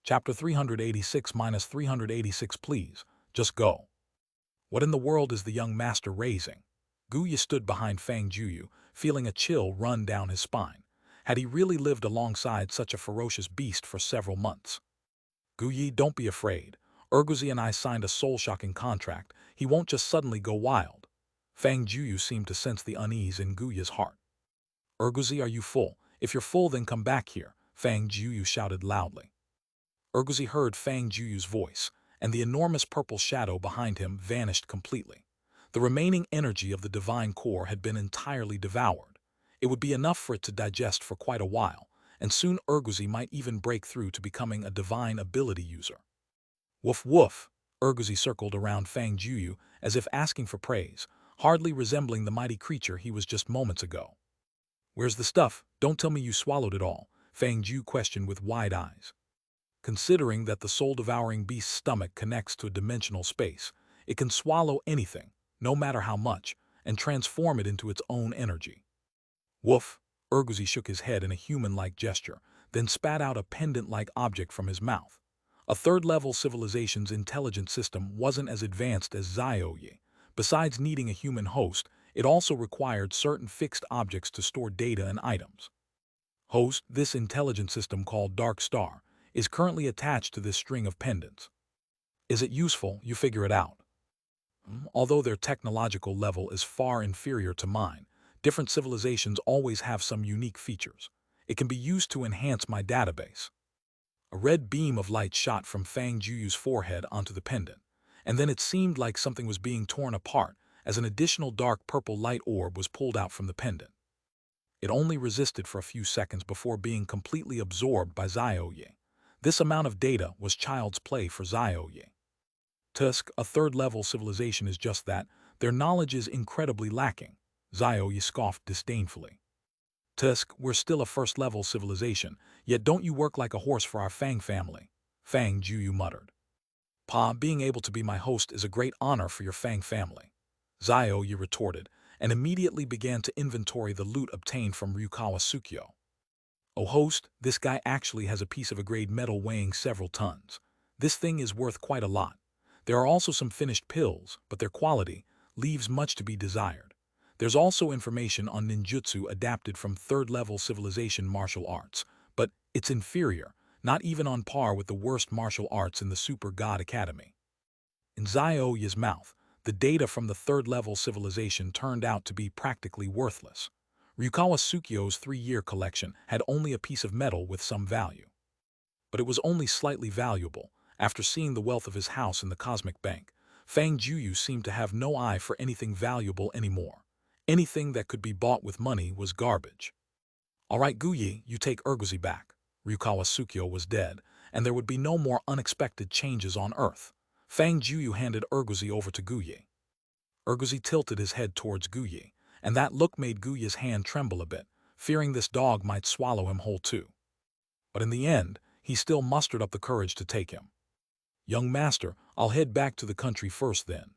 Chapter 386-386 Please, just go. What in the world is the young master raising? Gogh stood behind Fang Jueyu, feeling a chill run down his spine. Had he really lived alongside such a ferocious beast for several months? Gogh, don't be afraid. Urguzi and I signed a soul-shocking contract. He won't just suddenly go wild. Fang Jueyu seemed to sense the unease in Gogh's heart. Urguzi, are you full? If you're full, then come back here, Fang Jueyu shouted loudly. Urguzi heard Fang Juyu's voice, and the enormous purple shadow behind him vanished completely. The remaining energy of the divine core had been entirely devoured. It would be enough for it to digest for quite a while, and soon Urguzi might even break through to becoming a divine ability user. Woof woof! Urguzi circled around Fang Jueyu as if asking for praise, hardly resembling the mighty creature he was just moments ago. Where's the stuff? Don't tell me you swallowed it all, Fang Jueyu questioned with wide eyes. Considering that the soul-devouring beast's stomach connects to a dimensional space, it can swallow anything, no matter how much, and transform it into its own energy. Woof! Urguzi shook his head in a human-like gesture, then spat out a pendant-like object from his mouth. A third-level civilization's intelligence system wasn't as advanced as Xiaoyi. Besides needing a human host, it also required certain fixed objects to store data and items. Host, this intelligence system called Dark Star, is currently attached to this string of pendants. Is it useful? You figure it out. Although their technological level is far inferior to mine, different civilizations always have some unique features. It can be used to enhance my database. A red beam of light shot from Fang Jueyu's forehead onto the pendant, and then it seemed like something was being torn apart as an additional dark purple light orb was pulled out from the pendant. It only resisted for a few seconds before being completely absorbed by Xiaoyi. This amount of data was child's play for Xiaoyi. Tusk, a third-level civilization, is just that. Their knowledge is incredibly lacking, Xiaoyi scoffed disdainfully. Tusk, we're still a first-level civilization, yet don't you work like a horse for our Fang family, Fang Jueyu muttered. Pa, being able to be my host is a great honor for your Fang family, Xiaoyi retorted, and immediately began to inventory the loot obtained from Ryukawa Tsukyo. Oh host, this guy actually has a piece of a grade metal weighing several tons. This thing is worth quite a lot. There are also some finished pills, but their quality leaves much to be desired. There's also information on ninjutsu adapted from third-level civilization martial arts, but it's inferior, not even on par with the worst martial arts in the Super God Academy. In Xiaoyi's mouth, the data from the third-level civilization turned out to be practically worthless. Ryukawa Tsukyo's 3-year collection had only a piece of metal with some value. But it was only slightly valuable. After seeing the wealth of his house in the Cosmic Bank, Fang Jueyu seemed to have no eye for anything valuable anymore. Anything that could be bought with money was garbage. All right, Gogh, you take Urguzi back. Ryukawa Tsukyo was dead, and there would be no more unexpected changes on Earth. Fang Jueyu handed Urguzi over to Gogh. Urguzi tilted his head towards Gogh, and that look made Gogh's hand tremble a bit, fearing this dog might swallow him whole too. But in the end, he still mustered up the courage to take him. Young master, I'll head back to the country first then.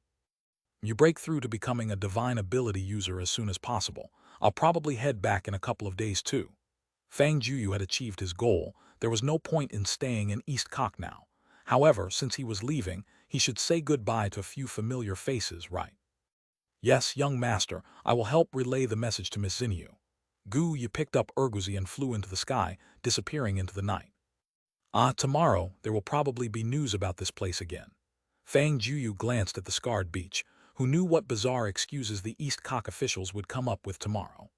You break through to becoming a divine ability user as soon as possible. I'll probably head back in a couple of days too. Fang Jueyu had achieved his goal. There was no point in staying in East Gogh now. However, since he was leaving, he should say goodbye to a few familiar faces, right? Yes, young master, I will help relay the message to Miss Xinyu. Gogh picked up Urguzi and flew into the sky, disappearing into the night. Tomorrow, there will probably be news about this place again. Fang Jueyu glanced at the scarred beach, who knew what bizarre excuses the East Gogh officials would come up with tomorrow.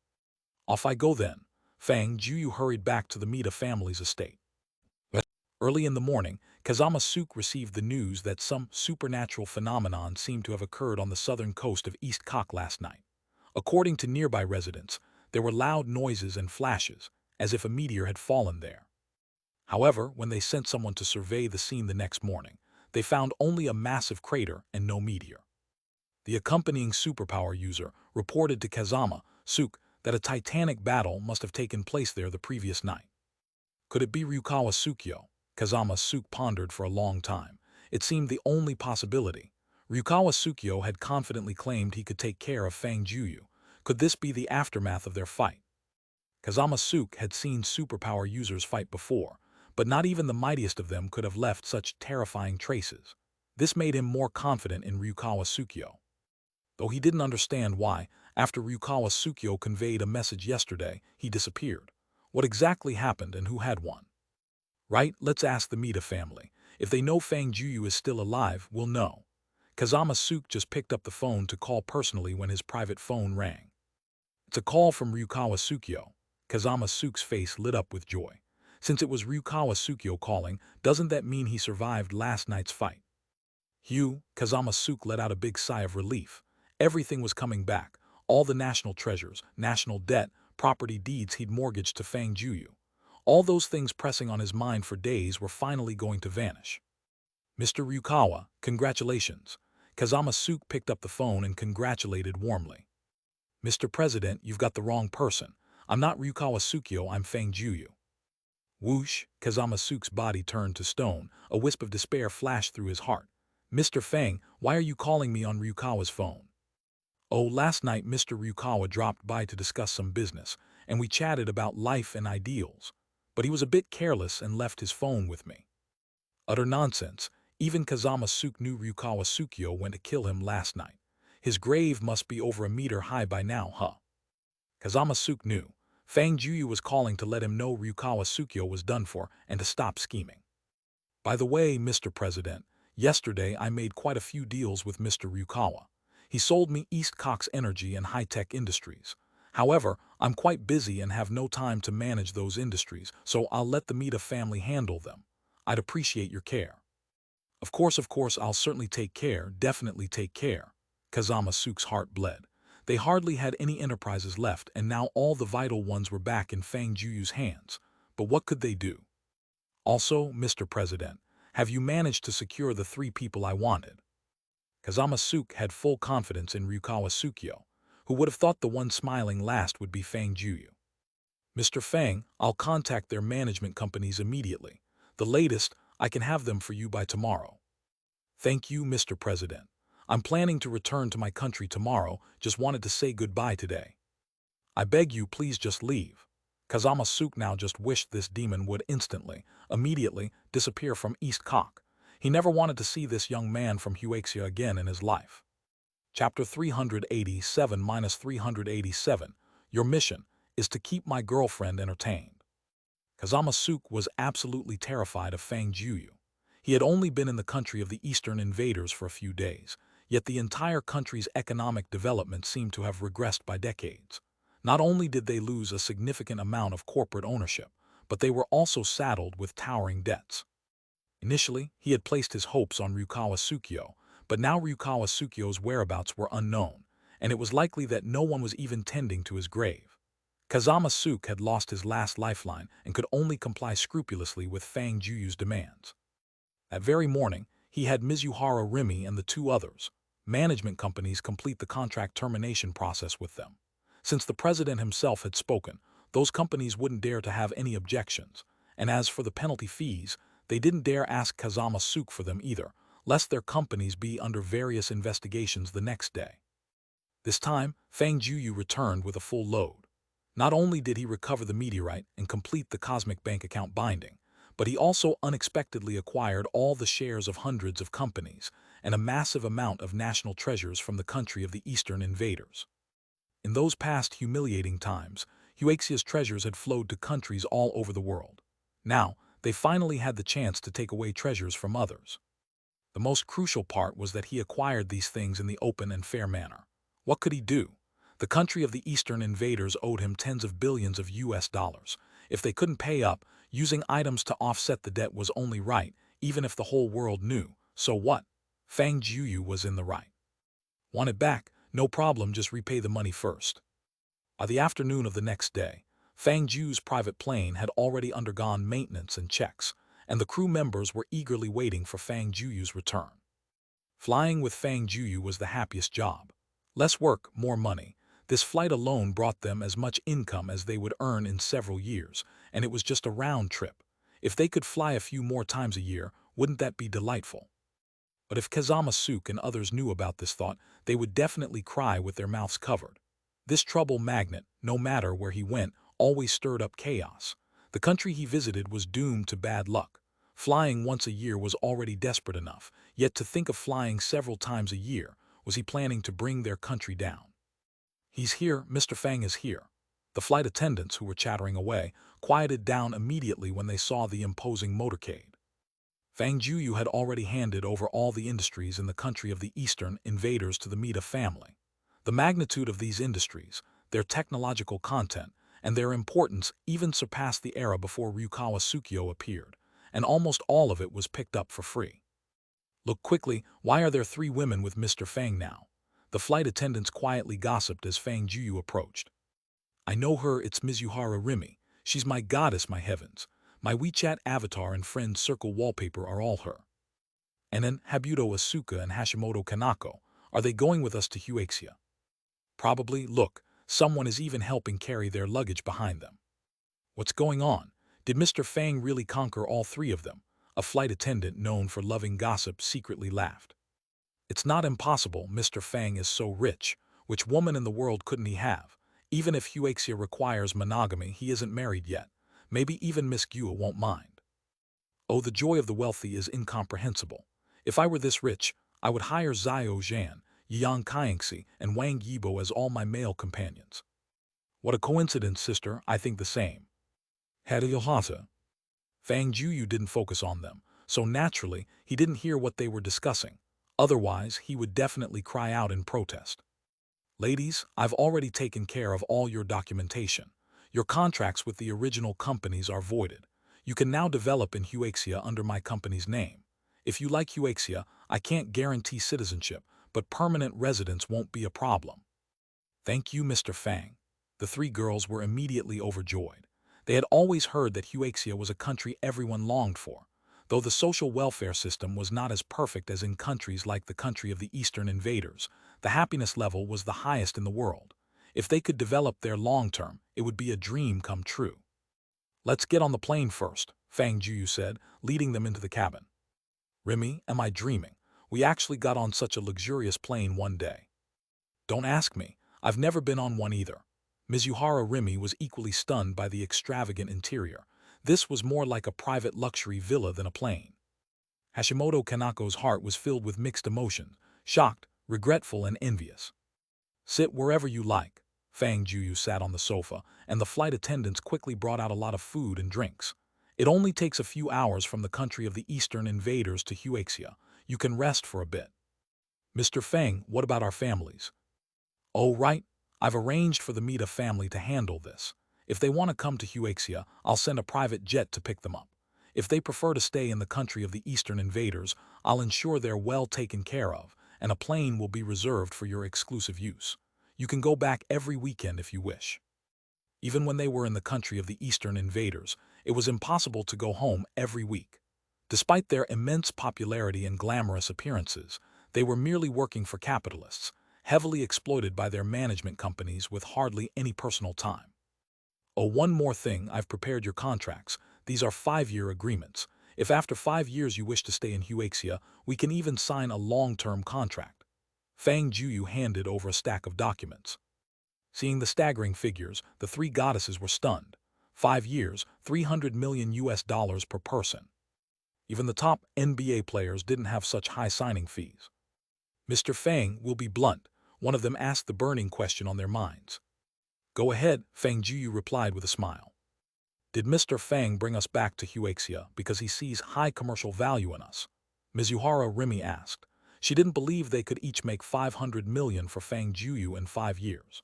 Off I go then. Fang Jueyu hurried back to the Mita family's estate. Early in the morning, Kazama Suke received the news that some supernatural phenomenon seemed to have occurred on the southern coast of East Gogh last night. According to nearby residents, there were loud noises and flashes, as if a meteor had fallen there. However, when they sent someone to survey the scene the next morning, they found only a massive crater and no meteor. The accompanying superpower user reported to Kazama Suke that a titanic battle must have taken place there the previous night. Could it be Ryukawa Tsukyo? Kazama Suke pondered for a long time. It seemed the only possibility. Ryukawa Tsukyo had confidently claimed he could take care of Fang Jueyu. Could this be the aftermath of their fight? Kazama Suke had seen superpower users fight before, but not even the mightiest of them could have left such terrifying traces. This made him more confident in Ryukawa Tsukio. Though he didn't understand why, after Ryukawa Tsukio conveyed a message yesterday, he disappeared. What exactly happened and who had won? Right, let's ask the Mita family. If they know Fang Jueyu is still alive, we'll know. Kazama Suke just picked up the phone to call personally when his private phone rang. It's a call from Ryukawa Tsukio. Kazama Suke's face lit up with joy. Since it was Ryukawa Tsukio calling, doesn't that mean he survived last night's fight? Kazama Suke let out a big sigh of relief. Everything was coming back. All the national treasures, national debt, property deeds he'd mortgaged to Fang Jueyu. All those things pressing on his mind for days were finally going to vanish. Mr. Ryukawa, congratulations. Kazama Suke picked up the phone and congratulated warmly. Mr. President, you've got the wrong person. I'm not Ryukawa Tsukio, I'm Fang Jueyu. Whoosh, Kazama Suke's body turned to stone. A wisp of despair flashed through his heart. Mr. Fang, why are you calling me on Ryukawa's phone? Oh, last night Mr. Ryukawa dropped by to discuss some business, and we chatted about life and ideals. But he was a bit careless and left his phone with me. Utter nonsense. Even Kazama Suke knew Ryukawa Tsukio went to kill him last night. His grave must be over a meter high by now, huh? Kazama Suke knew. Fang Jueyu was calling to let him know Ryukawa Tsukio was done for and to stop scheming. By the way, Mr. President, yesterday I made quite a few deals with Mr. Ryukawa. He sold me East Cox Energy and high-tech industries. However, I'm quite busy and have no time to manage those industries, so I'll let the Mita family handle them. I'd appreciate your care. Of course, I'll certainly take care, definitely take care. Kazama Suke's heart bled. They hardly had any enterprises left, and now all the vital ones were back in Fang Jueyu's hands. But what could they do? Also, Mr. President, have you managed to secure the 3 people I wanted? Kazama Suke had full confidence in Ryukawa Tsukio, who would have thought the one smiling last would be Fang Jueyu. Mr. Fang, I'll contact their management companies immediately. The latest, I can have them for you by tomorrow. Thank you, Mr. President. I'm planning to return to my country tomorrow, just wanted to say goodbye today. I beg you, please just leave. Kazama Suke now just wished this demon would immediately, disappear from East Cock. He never wanted to see this young man from Huaxia again in his life. Chapter 387-387. Your mission is to keep my girlfriend entertained. Kazama Suke was absolutely terrified of Fang Jueyu. He had only been in the country of the Eastern invaders for a few days, yet the entire country's economic development seemed to have regressed by decades. Not only did they lose a significant amount of corporate ownership, but they were also saddled with towering debts. Initially, he had placed his hopes on Ryukawa Tsukio, but now Ryukawa Tsukio's whereabouts were unknown, and it was likely that no one was even tending to his grave. Kazama Suke had lost his last lifeline and could only comply scrupulously with Fang Jueyu's demands. That very morning, he had Mizuhara Rimi and the 2 others, management companies, complete the contract termination process with them. Since the president himself had spoken, those companies wouldn't dare to have any objections, and as for the penalty fees, they didn't dare ask Kazama Suke for them either, lest their companies be under various investigations the next day. This time, Fang Jueyu returned with a full load. Not only did he recover the meteorite and complete the cosmic bank account binding, but he also unexpectedly acquired all the shares of hundreds of companies and a massive amount of national treasures from the country of the Eastern invaders. In those past humiliating times, Huaxia's treasures had flowed to countries all over the world. Now, they finally had the chance to take away treasures from others. The most crucial part was that he acquired these things in the open and fair manner. What could he do? The country of the Eastern invaders owed him tens of billions of US dollars. If they couldn't pay up, using items to offset the debt was only right, even if the whole world knew. So what? Fang Jueyu was in the right. Want it back? No problem, just repay the money first. By the afternoon of the next day, Fang Jueyu's private plane had already undergone maintenance and checks, and the crew members were eagerly waiting for Fang Jueyu's return. Flying with Fang Jueyu was the happiest job. Less work, more money. This flight alone brought them as much income as they would earn in several years, and it was just a round trip. If they could fly a few more times a year, wouldn't that be delightful? But if Kazama Suke and others knew about this thought, they would definitely cry with their mouths covered. This trouble magnet, no matter where he went, always stirred up chaos. The country he visited was doomed to bad luck. Flying once a year was already desperate enough, yet to think of flying several times a year, was he planning to bring their country down? He's here, Mr. Fang is here. The flight attendants, who were chattering away, quieted down immediately when they saw the imposing motorcade. Fang Jueyu had already handed over all the industries in the country of the Eastern invaders to the Mida family. The magnitude of these industries, their technological content, and their importance even surpassed the era before Ryukawa Tsukio appeared, and almost all of it was picked up for free. Look quickly, why are there 3 women with Mr. Fang now? The flight attendants quietly gossiped as Fang Jueyu approached. I know her, it's Mizuhara Rimi. She's my goddess, my heavens. My WeChat avatar and friend circle wallpaper are all her. And then Habuto Asuka and Hashimoto Kanako, are they going with us to Huaxia? Probably, look, someone is even helping carry their luggage behind them. What's going on? Did Mr. Fang really conquer all 3 of them? A flight attendant known for loving gossip secretly laughed. It's not impossible, Mr. Fang is so rich. Which woman in the world couldn't he have? Even if Huaxia requires monogamy, he isn't married yet. Maybe even Miss Gua won't mind. Oh, the joy of the wealthy is incomprehensible. If I were this rich, I would hire Zhao Zhan, Yang Kaiengxi, and Wang Yibo as all my male companions. What a coincidence, sister, I think the same. Hadayahata. Fang Jueyu didn't focus on them, so naturally he didn't hear what they were discussing. Otherwise, he would definitely cry out in protest. Ladies, I've already taken care of all your documentation. Your contracts with the original companies are voided. You can now develop in Huaxia under my company's name. If you like Huaxia, I can't guarantee citizenship, but permanent residence won't be a problem. Thank you, Mr. Fang. The 3 girls were immediately overjoyed. They had always heard that Huaxia was a country everyone longed for. Though the social welfare system was not as perfect as in countries like the country of the Eastern invaders, the happiness level was the highest in the world. If they could develop there long-term, it would be a dream come true. Let's get on the plane first, Fang Jueyu said, leading them into the cabin. Rimi, am I dreaming? We actually got on such a luxurious plane one day. Don't ask me. I've never been on one either. Mizuhara Rimi was equally stunned by the extravagant interior. This was more like a private luxury villa than a plane. Hashimoto Kanako's heart was filled with mixed emotions, shocked, regretful, and envious. Sit wherever you like. Fang Jueyu sat on the sofa, and the flight attendants quickly brought out a lot of food and drinks. It only takes a few hours from the country of the Eastern invaders to Huaxia. You can rest for a bit. Mr. Fang, what about our families? Oh, right. I've arranged for the Mida family to handle this. If they want to come to Huaxia, I'll send a private jet to pick them up. If they prefer to stay in the country of the Eastern invaders, I'll ensure they're well taken care of, and a plane will be reserved for your exclusive use. You can go back every weekend if you wish. Even when they were in the country of the Eastern invaders, it was impossible to go home every week. Despite their immense popularity and glamorous appearances, they were merely working for capitalists, heavily exploited by their management companies with hardly any personal time. Oh, one more thing, I've prepared your contracts. These are 5-year agreements. If after 5 years you wish to stay in Huaxia, we can even sign a long-term contract. Fang Jueyu handed over a stack of documents. Seeing the staggering figures, the 3 goddesses were stunned. 5 years, $300 million per person. Even the top NBA players didn't have such high signing fees. Mr. Fang, will be blunt. One of them asked the burning question on their minds. Go ahead, Fang Jueyu replied with a smile. Did Mr. Fang bring us back to Huaxia because he sees high commercial value in us? Mizuhara Rimi asked. She didn't believe they could each make $500 million for Fang Jueyu in 5 years.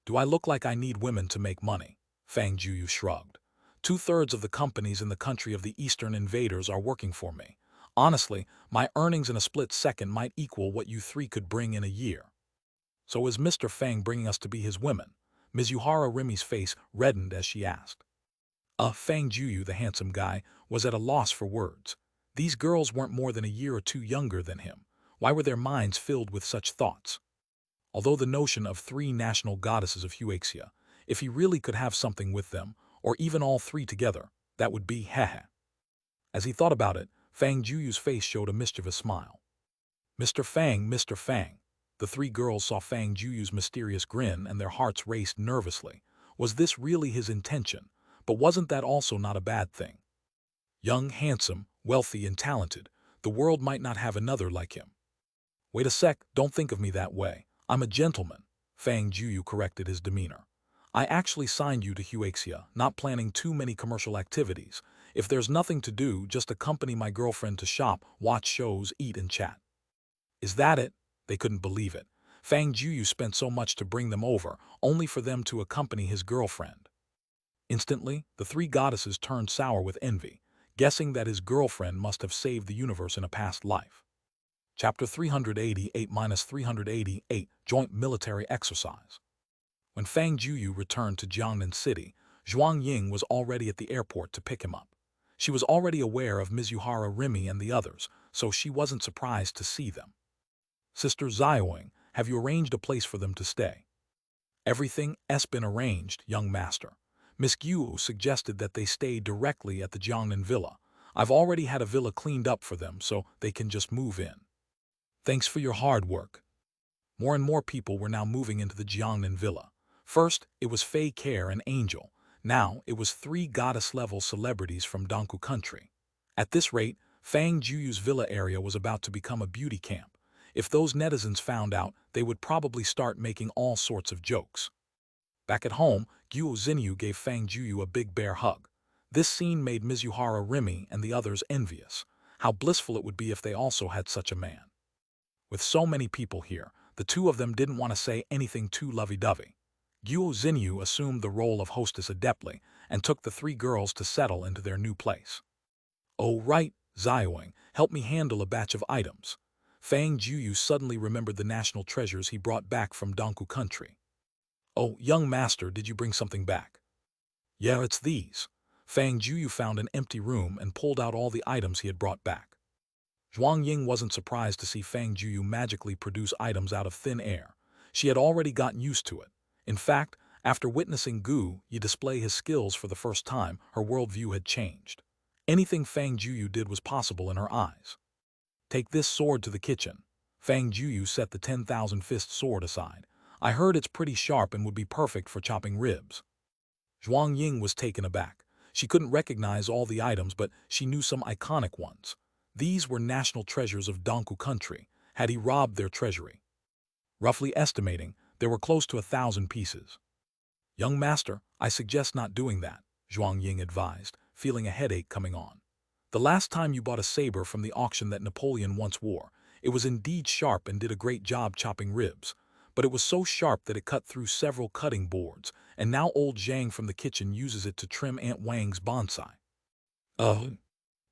Do I look like I need women to make money? Fang Jueyu shrugged. 2/3 of the companies in the country of the Eastern invaders are working for me. Honestly, my earnings in a split second might equal what you 3 could bring in a year. So is Mr. Fang bringing us to be his women? Mizuhara Rimi's face reddened as she asked. Fang Jueyu, the handsome guy, was at a loss for words. These girls weren't more than a year or 2 younger than him. Why were their minds filled with such thoughts? Although the notion of 3 national goddesses of Huaxia, if he really could have something with them, or even all 3 together, that would be heh. As he thought about it, Fang Jueyu's face showed a mischievous smile. Mr. Fang, Mr. Fang. The 3 girls saw Fang Jueyu's mysterious grin and their hearts raced nervously. Was this really his intention? But wasn't that also not a bad thing? Young, handsome, wealthy, and talented, the world might not have another like him. Wait a sec, don't think of me that way. I'm a gentleman, Fang Jueyu corrected his demeanor. I actually signed you to Huaxia, not planning too many commercial activities. If there's nothing to do, just accompany my girlfriend to shop, watch shows, eat, and chat. Is that it? They couldn't believe it. Fang Jueyu spent so much to bring them over, only for them to accompany his girlfriend. Instantly, the three goddesses turned sour with envy, guessing that his girlfriend must have saved the universe in a past life. Chapter 388-388 Joint Military Exercise. When Fang Jueyu returned to Jiangnan City, Zhuang Ying was already at the airport to pick him up. She was already aware of Mizuhara Rimi and the others, so she wasn't surprised to see them. Sister Xiaoying, have you arranged a place for them to stay? Everything's been arranged, young master. Miss Guo suggested that they stay directly at the Jiangnan Villa. I've already had a villa cleaned up for them so they can just move in. Thanks for your hard work. More and more people were now moving into the Jiangnan Villa. First, it was Fei Care and Angel. Now, it was 3 goddess-level celebrities from Dongku country. At this rate, Fang Jueyu's villa area was about to become a beauty camp. If those netizens found out, they would probably start making all sorts of jokes. Back at home, Guo Xinyu gave Fang Jueyu a big bear hug. This scene made Mizuhara Rimi and the others envious. How blissful it would be if they also had such a man. With so many people here, the two of them didn't want to say anything too lovey-dovey. Guo Xinyu assumed the role of hostess adeptly and took the 3 girls to settle into their new place. Oh right, Xiaoying, help me handle a batch of items. Fang Jueyu suddenly remembered the national treasures he brought back from Dongku country. Oh, young master, did you bring something back? Yeah, it's these. Fang Jueyu found an empty room and pulled out all the items he had brought back. Zhuang Ying wasn't surprised to see Fang Jueyu magically produce items out of thin air. She had already gotten used to it. In fact, after witnessing Gogh display his skills for the first time, her worldview had changed. Anything Fang Jueyu did was possible in her eyes. Take this sword to the kitchen. Fang Jueyu set the 10,000-fist sword aside. I heard it's pretty sharp and would be perfect for chopping ribs. Zhuang Ying was taken aback. She couldn't recognize all the items, but she knew some iconic ones. These were national treasures of Dongku country. Had he robbed their treasury? Roughly estimating, there were close to 1,000 pieces. Young master, I suggest not doing that, Zhuang Ying advised, feeling a headache coming on. The last time you bought a saber from the auction that Napoleon once wore, it was indeed sharp and did a great job chopping ribs. But it was so sharp that it cut through several cutting boards, and now old Zhang from the kitchen uses it to trim Aunt Wang's bonsai.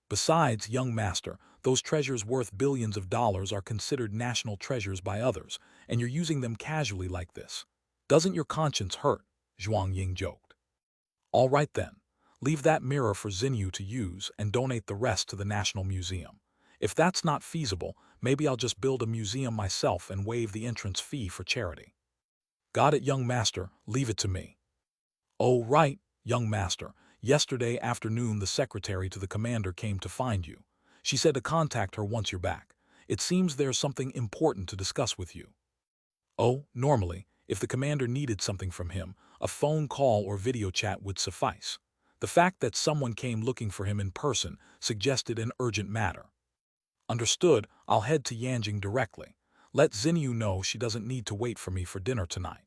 Besides, young master, those treasures worth billions of dollars are considered national treasures by others, and you're using them casually like this. Doesn't your conscience hurt? Zhuang Ying joked. All right then. Leave that mirror for Xinyu to use and donate the rest to the National Museum. If that's not feasible, maybe I'll just build a museum myself and waive the entrance fee for charity. Got it, young master, leave it to me. Oh right, young master, yesterday afternoon the secretary to the commander came to find you. She said to contact her once you're back. It seems there's something important to discuss with you. Oh, normally, if the commander needed something from him, a phone call or video chat would suffice. The fact that someone came looking for him in person suggested an urgent matter. Understood, I'll head to Yanjing directly. Let Xinyu know she doesn't need to wait for me for dinner tonight.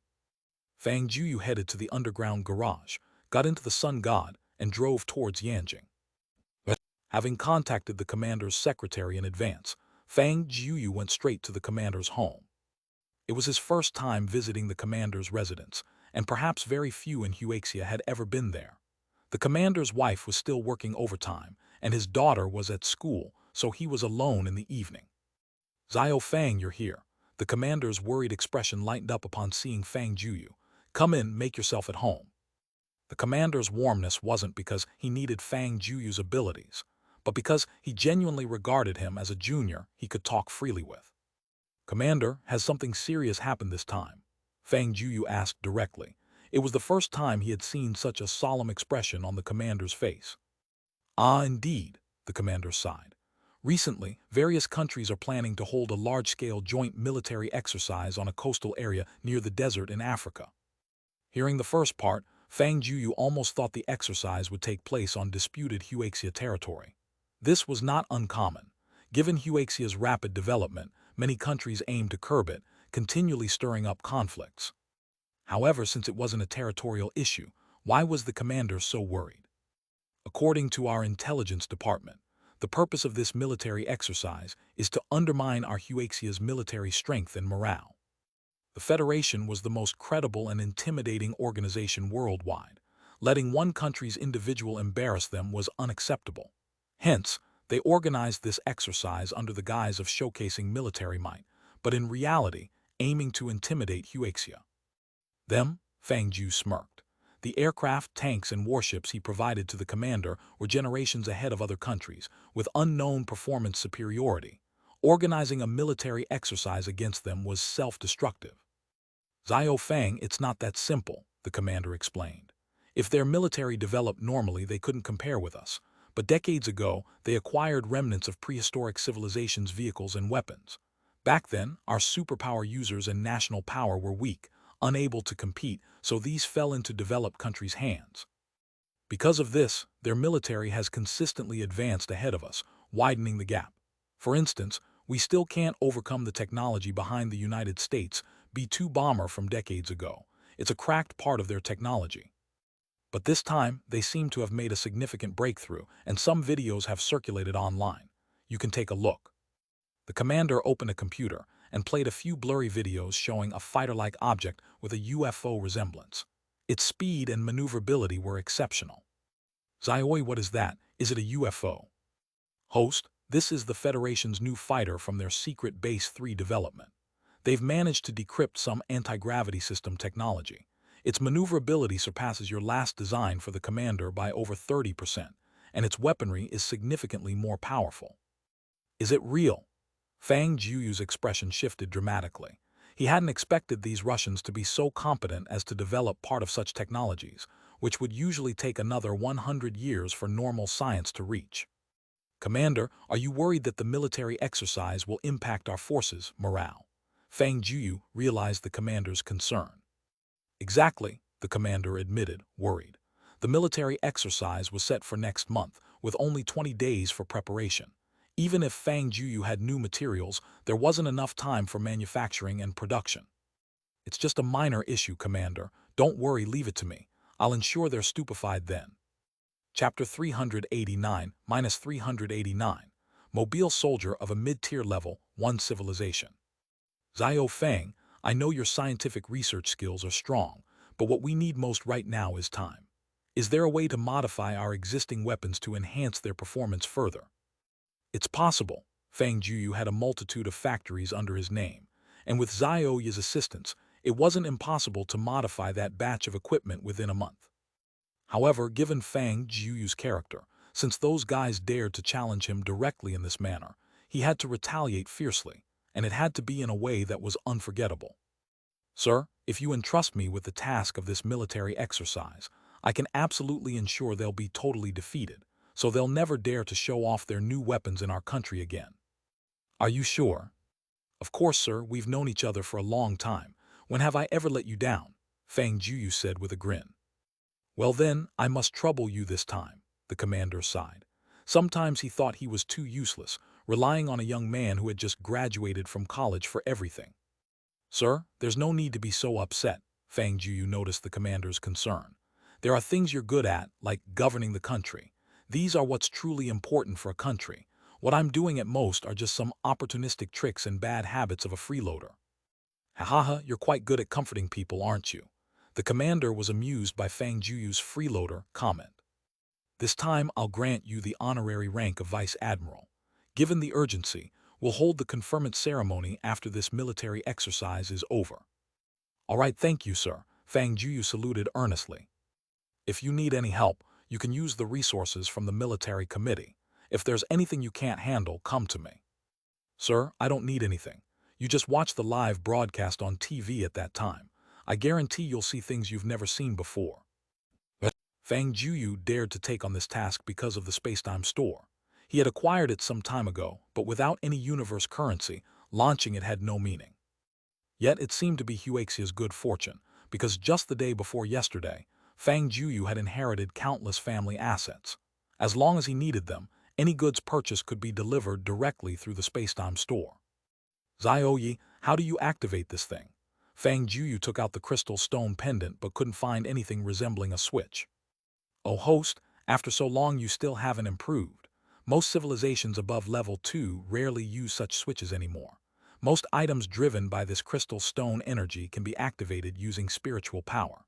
Fang Jueyu headed to the underground garage, got into the Sun God, and drove towards Yanjing. Having contacted the commander's secretary in advance, Fang Jueyu went straight to the commander's home. It was his first time visiting the commander's residence, and perhaps very few in Huaxia had ever been there. The commander's wife was still working overtime, and his daughter was at school, so he was alone in the evening. Xiao Fang, you're here. The commander's worried expression lightened up upon seeing Fang Jueyu. Come in, make yourself at home. The commander's warmness wasn't because he needed Fang Jueyu's abilities, but because he genuinely regarded him as a junior he could talk freely with. Commander, has something serious happened this time? Fang Jueyu asked directly. It was the first time he had seen such a solemn expression on the commander's face. Ah, indeed, the commander sighed. Recently, various countries are planning to hold a large-scale joint military exercise on a coastal area near the desert in Africa. Hearing the first part, Fang Jueyu almost thought the exercise would take place on disputed Huaxia territory. This was not uncommon. Given Huaxia's rapid development, many countries aimed to curb it, continually stirring up conflicts. However, since it wasn't a territorial issue, why was the commander so worried? According to our intelligence department, the purpose of this military exercise is to undermine our Huaxia's military strength and morale. The Federation was the most credible and intimidating organization worldwide. Letting one country's individual embarrass them was unacceptable. Hence, they organized this exercise under the guise of showcasing military might, but in reality, aiming to intimidate Huaxia. Them? Fang Jueyu smirked. The aircraft, tanks, and warships he provided to the commander were generations ahead of other countries, with unknown performance superiority. Organizing a military exercise against them was self-destructive. Xiao Fang, it's not that simple, the commander explained. If their military developed normally, they couldn't compare with us. But decades ago, they acquired remnants of prehistoric civilizations' vehicles and weapons. Back then, our superpower users and national power were weak, unable to compete, so these fell into developed countries' hands. Because of this, their military has consistently advanced ahead of us, widening the gap. For instance, we still can't overcome the technology behind the United States B-2 bomber from decades ago. It's a cracked part of their technology. But this time, they seem to have made a significant breakthrough, and some videos have circulated online. You can take a look. The commander opened a computer and played a few blurry videos showing a fighter-like object with a UFO resemblance. Its speed and maneuverability were exceptional. Xiaoi, what is that? Is it a UFO? Host, this is the Federation's new fighter from their secret Base 3 development. They've managed to decrypt some anti-gravity system technology. Its maneuverability surpasses your last design for the commander by over 30%, and its weaponry is significantly more powerful. Is it real? Fang Jueyu's expression shifted dramatically. He hadn't expected these Russians to be so competent as to develop part of such technologies, which would usually take another 100 years for normal science to reach. Commander, are you worried that the military exercise will impact our forces' morale? Fang Jueyu realized the commander's concern. Exactly, the commander admitted, worried. The military exercise was set for next month, with only 20 days for preparation. Even if Fang Jueyu had new materials, there wasn't enough time for manufacturing and production. It's just a minor issue, Commander. Don't worry, leave it to me. I'll ensure they're stupefied then. Chapter 389-389. Mobile Soldier of a Mid-Tier Level, 1 Civilization. Xiao Fang, I know your scientific research skills are strong, but what we need most right now is time. Is there a way to modify our existing weapons to enhance their performance further? It's possible. Fang Jueyu had a multitude of factories under his name, and with Xiao Yi's assistance, it wasn't impossible to modify that batch of equipment within a month. However, given Fang Jueyu's character, since those guys dared to challenge him directly in this manner, he had to retaliate fiercely, and it had to be in a way that was unforgettable. Sir, if you entrust me with the task of this military exercise, I can absolutely ensure they'll be totally defeated, so they'll never dare to show off their new weapons in our country again. Are you sure? Of course, sir, we've known each other for a long time. When have I ever let you down? Fang Jueyu said with a grin. Well then, I must trouble you this time, the commander sighed. Sometimes he thought he was too useless, relying on a young man who had just graduated from college for everything. Sir, there's no need to be so upset, Fang Jueyu noticed the commander's concern. There are things you're good at, like governing the country. These are what's truly important for a country. What I'm doing at most are just some opportunistic tricks and bad habits of a freeloader. Ha, you're quite good at comforting people, aren't you? The commander was amused by Fang Jueyu's freeloader comment. This time I'll grant you the honorary rank of Vice Admiral. Given the urgency, we'll hold the conferment ceremony after this military exercise is over. All right, thank you, sir. Fang Jueyu saluted earnestly. If you need any help, you can use the resources from the military committee. If there's anything you can't handle, come to me. Sir, I don't need anything. You just watch the live broadcast on TV at that time. I guarantee you'll see things you've never seen before. Fang Jueyu dared to take on this task because of the space-time store. He had acquired it some time ago, but without any universe currency, launching it had no meaning. Yet it seemed to be Huaxia's good fortune, because just the day before yesterday, Fang Jueyu had inherited countless family assets. As long as he needed them, any goods purchased could be delivered directly through the Spacetime store. Zioyi, how do you activate this thing? Fang Jueyu took out the crystal stone pendant but couldn't find anything resembling a switch. Oh host, after so long you still haven't improved. Most civilizations above level 2 rarely use such switches anymore. Most items driven by this crystal stone energy can be activated using spiritual power.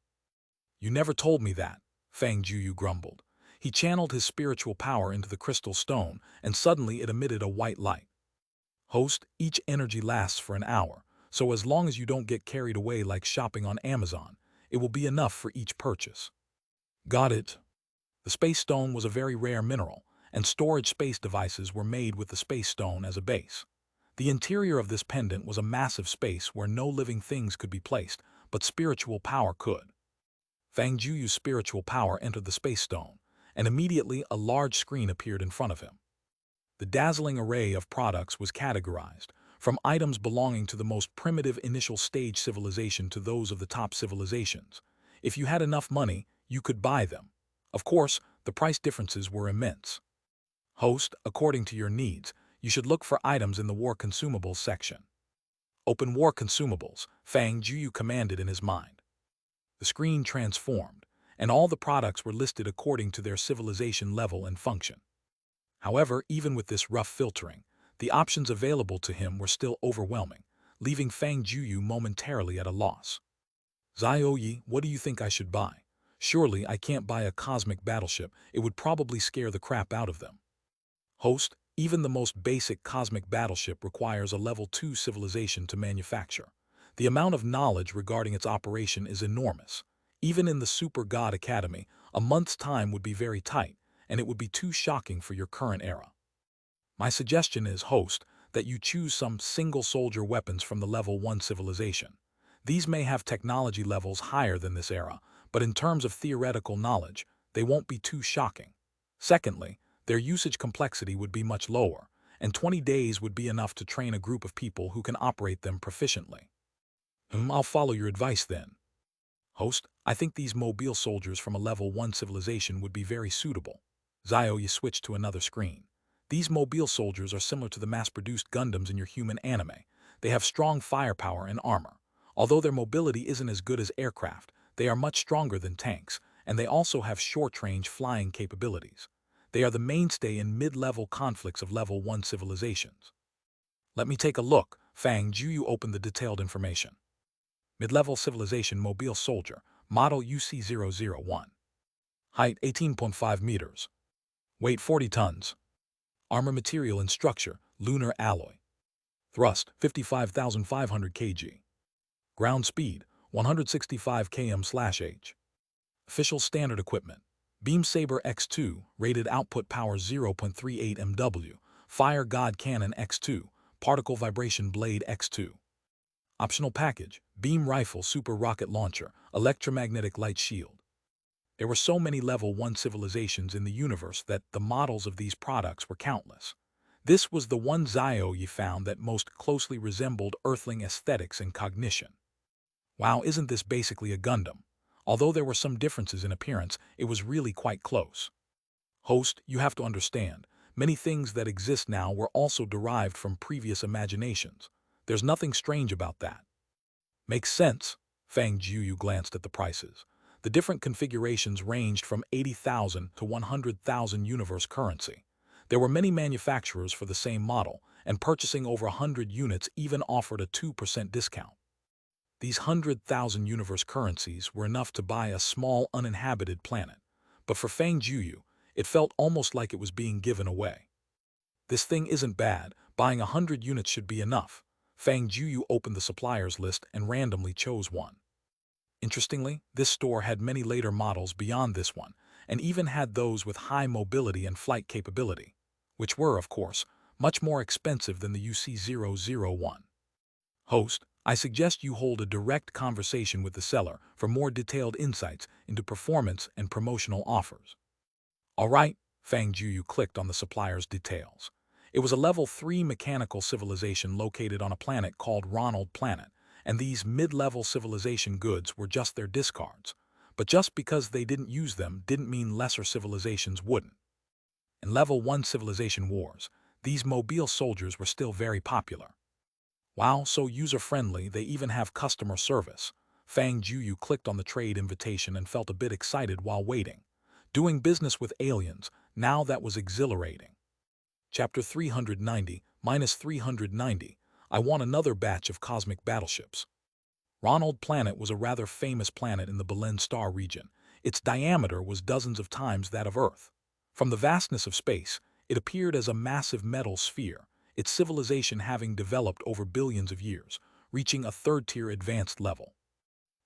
You never told me that, Fang Jueyu grumbled. He channeled his spiritual power into the crystal stone, and suddenly it emitted a white light. Host, each energy lasts for an hour, so as long as you don't get carried away like shopping on Amazon, it will be enough for each purchase. Got it. The space stone was a very rare mineral, and storage space devices were made with the space stone as a base. The interior of this pendant was a massive space where no living things could be placed, but spiritual power could. Fang Jueyu's spiritual power entered the space stone, and immediately a large screen appeared in front of him. The dazzling array of products was categorized, from items belonging to the most primitive initial stage civilization to those of the top civilizations. If you had enough money, you could buy them. Of course, the price differences were immense. Host, according to your needs, you should look for items in the War Consumables section. Open War Consumables, Fang Jueyu commanded in his mind. The screen transformed, and all the products were listed according to their civilization level and function. However, even with this rough filtering, the options available to him were still overwhelming, leaving Fang Jueyu momentarily at a loss. Zioyi, what do you think I should buy? Surely I can't buy a cosmic battleship, it would probably scare the crap out of them. Host, even the most basic cosmic battleship requires a level 2 civilization to manufacture. The amount of knowledge regarding its operation is enormous. Even in the Super God Academy, a month's time would be very tight, and it would be too shocking for your current era. My suggestion is, host, that you choose some single-soldier weapons from the level 1 civilization. These may have technology levels higher than this era, but in terms of theoretical knowledge, they won't be too shocking. Secondly, their usage complexity would be much lower, and 20 days would be enough to train a group of people who can operate them proficiently. I'll follow your advice then. Host, I think these mobile soldiers from a level 1 civilization would be very suitable. Zioyi switched to another screen. These mobile soldiers are similar to the mass-produced Gundams in your human anime. They have strong firepower and armor. Although their mobility isn't as good as aircraft, they are much stronger than tanks, and they also have short-range flying capabilities. They are the mainstay in mid-level conflicts of level 1 civilizations. Let me take a look. Fang Jueyu opened the detailed information. Mid-level civilization mobile soldier, model UC-001. Height 18.5 meters. Weight 40 tons. Armor material and structure, lunar alloy. Thrust 55,500 kg. Ground speed 165 km/h. Official standard equipment. Beam Saber X2, rated output power 0.38 MW. Fire God Cannon X2, particle vibration blade X2. Optional package, beam rifle super rocket launcher, electromagnetic light shield. There were so many level 1 civilizations in the universe that the models of these products were countless. This was the one Zioyi found that most closely resembled Earthling aesthetics and cognition. Wow, isn't this basically a Gundam? Although there were some differences in appearance, it was really quite close. Host, you have to understand, many things that exist now were also derived from previous imaginations. There's nothing strange about that. Makes sense. Fang Jueyu glanced at the prices. The different configurations ranged from 80,000 to 100,000 universe currency. There were many manufacturers for the same model, and purchasing over 100 units even offered a 2% discount. These 100,000 universe currencies were enough to buy a small uninhabited planet, but for Fang Jueyu, it felt almost like it was being given away. This thing isn't bad, buying 100 units should be enough. Fang Jueyu opened the suppliers list and randomly chose one. Interestingly, this store had many later models beyond this one, and even had those with high mobility and flight capability, which were, of course, much more expensive than the UC-001. Host, I suggest you hold a direct conversation with the seller for more detailed insights into performance and promotional offers. All right, Fang Jueyu clicked on the supplier's details. It was a level 3 mechanical civilization located on a planet called Ronald Planet, and these mid-level civilization goods were just their discards. But just because they didn't use them didn't mean lesser civilizations wouldn't. In Level 1 Civilization Wars, these mobile soldiers were still very popular. Wow, so user-friendly, they even have customer service. Fang Jueyu clicked on the trade invitation and felt a bit excited while waiting. Doing business with aliens, now that was exhilarating. Chapter 390, -390, I want another batch of cosmic battleships. Ronald Planet was a rather famous planet in the Belen star region. Its diameter was dozens of times that of Earth. From the vastness of space, it appeared as a massive metal sphere, its civilization having developed over billions of years, reaching a third-tier advanced level.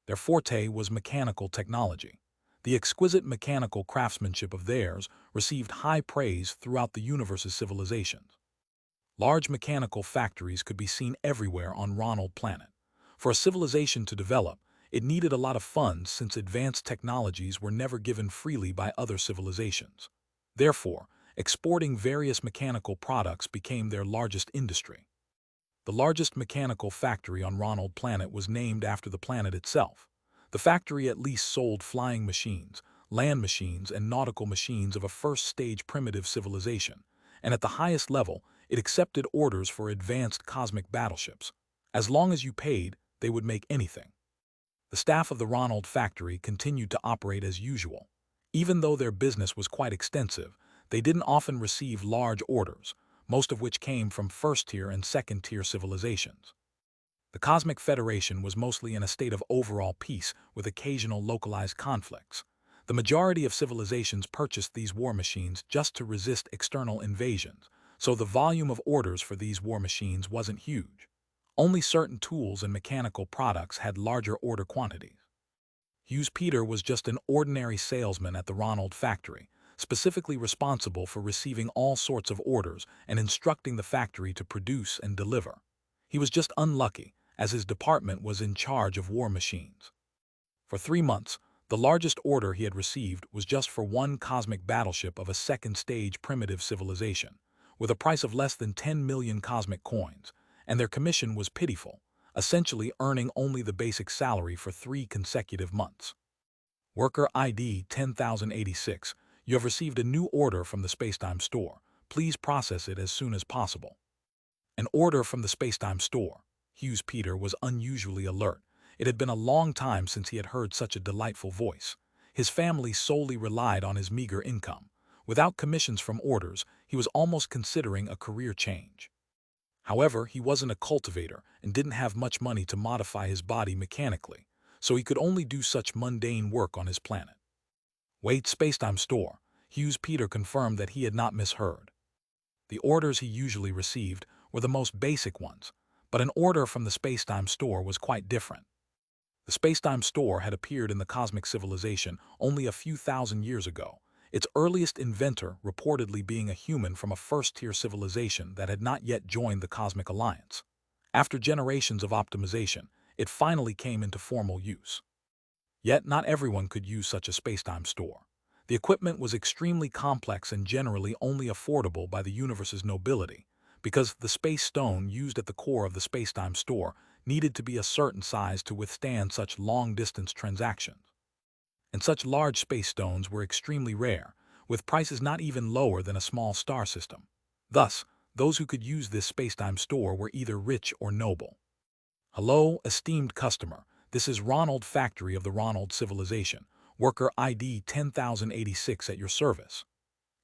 Their forte was mechanical technology. The exquisite mechanical craftsmanship of theirs received high praise throughout the universe's civilizations. Large mechanical factories could be seen everywhere on Ronald Planet. For a civilization to develop, it needed a lot of funds since advanced technologies were never given freely by other civilizations. Therefore, exporting various mechanical products became their largest industry. The largest mechanical factory on Ronald Planet was named after the planet itself. The factory at least sold flying machines, land machines, and nautical machines of a first-stage primitive civilization, and at the highest level, it accepted orders for advanced cosmic battleships. As long as you paid, they would make anything. The staff of the Ronald factory continued to operate as usual. Even though their business was quite extensive, they didn't often receive large orders, most of which came from first-tier and second-tier civilizations. The Cosmic Federation was mostly in a state of overall peace with occasional localized conflicts. The majority of civilizations purchased these war machines just to resist external invasions, so the volume of orders for these war machines wasn't huge. Only certain tools and mechanical products had larger order quantities. Hughes Peter was just an ordinary salesman at the Ronald factory, specifically responsible for receiving all sorts of orders and instructing the factory to produce and deliver. He was just unlucky, as his department was in charge of war machines. For 3 months, the largest order he had received was just for one cosmic battleship of a second-stage primitive civilization, with a price of less than 10 million cosmic coins, and their commission was pitiful, essentially earning only the basic salary for 3 consecutive months. Worker ID 10,086, you have received a new order from the Spacetime Store. Please process it as soon as possible. An order from the Spacetime Store. Hughes Peter was unusually alert. It had been a long time since he had heard such a delightful voice. His family solely relied on his meager income. Without commissions from orders, he was almost considering a career change. However, he wasn't a cultivator and didn't have much money to modify his body mechanically, so he could only do such mundane work on his planet. Wait, Spacetime Store. Hughes Peter confirmed that he had not misheard. The orders he usually received were the most basic ones, but an order from the Spacetime Store was quite different. The Spacetime Store had appeared in the cosmic civilization only a few thousand years ago, its earliest inventor reportedly being a human from a first-tier civilization that had not yet joined the Cosmic Alliance. After generations of optimization, it finally came into formal use. Yet not everyone could use such a Spacetime Store. The equipment was extremely complex and generally only affordable by the universe's nobility, because the space stone used at the core of the Spacetime Store needed to be a certain size to withstand such long-distance transactions. And such large space stones were extremely rare, with prices not even lower than a small star system. Thus, those who could use this Spacetime Store were either rich or noble. Hello, esteemed customer. This is Ronald Factory of the Ronald Civilization, worker ID 10,086 at your service.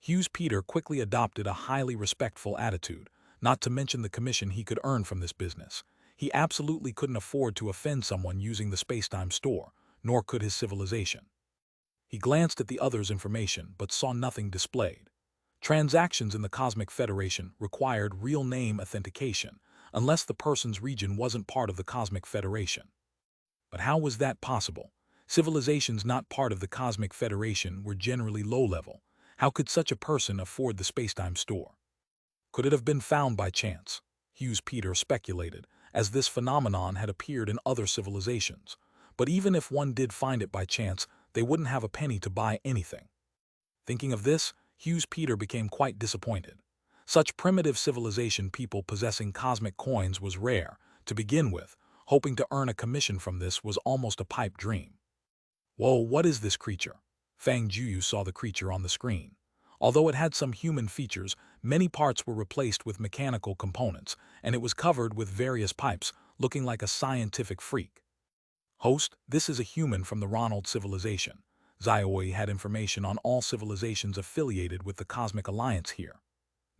Hughes Peter quickly adopted a highly respectful attitude, not to mention the commission he could earn from this business. He absolutely couldn't afford to offend someone using the Spacetime Store, nor could his civilization. He glanced at the other's information but saw nothing displayed. Transactions in the Cosmic Federation required real name authentication, unless the person's region wasn't part of the Cosmic Federation. But how was that possible? Civilizations not part of the Cosmic Federation were generally low-level. How could such a person afford the Spacetime Store? Could it have been found by chance? Hughes Peter speculated, as this phenomenon had appeared in other civilizations. But even if one did find it by chance, they wouldn't have a penny to buy anything. Thinking of this, Hughes Peter became quite disappointed. Such primitive civilization people possessing cosmic coins was rare. To begin with, hoping to earn a commission from this was almost a pipe dream. Whoa, what is this creature? Fang Jueyu saw the creature on the screen. Although it had some human features, many parts were replaced with mechanical components, and it was covered with various pipes, looking like a scientific freak. Host, this is a human from the Ronald civilization. Xiaoi had information on all civilizations affiliated with the Cosmic Alliance here.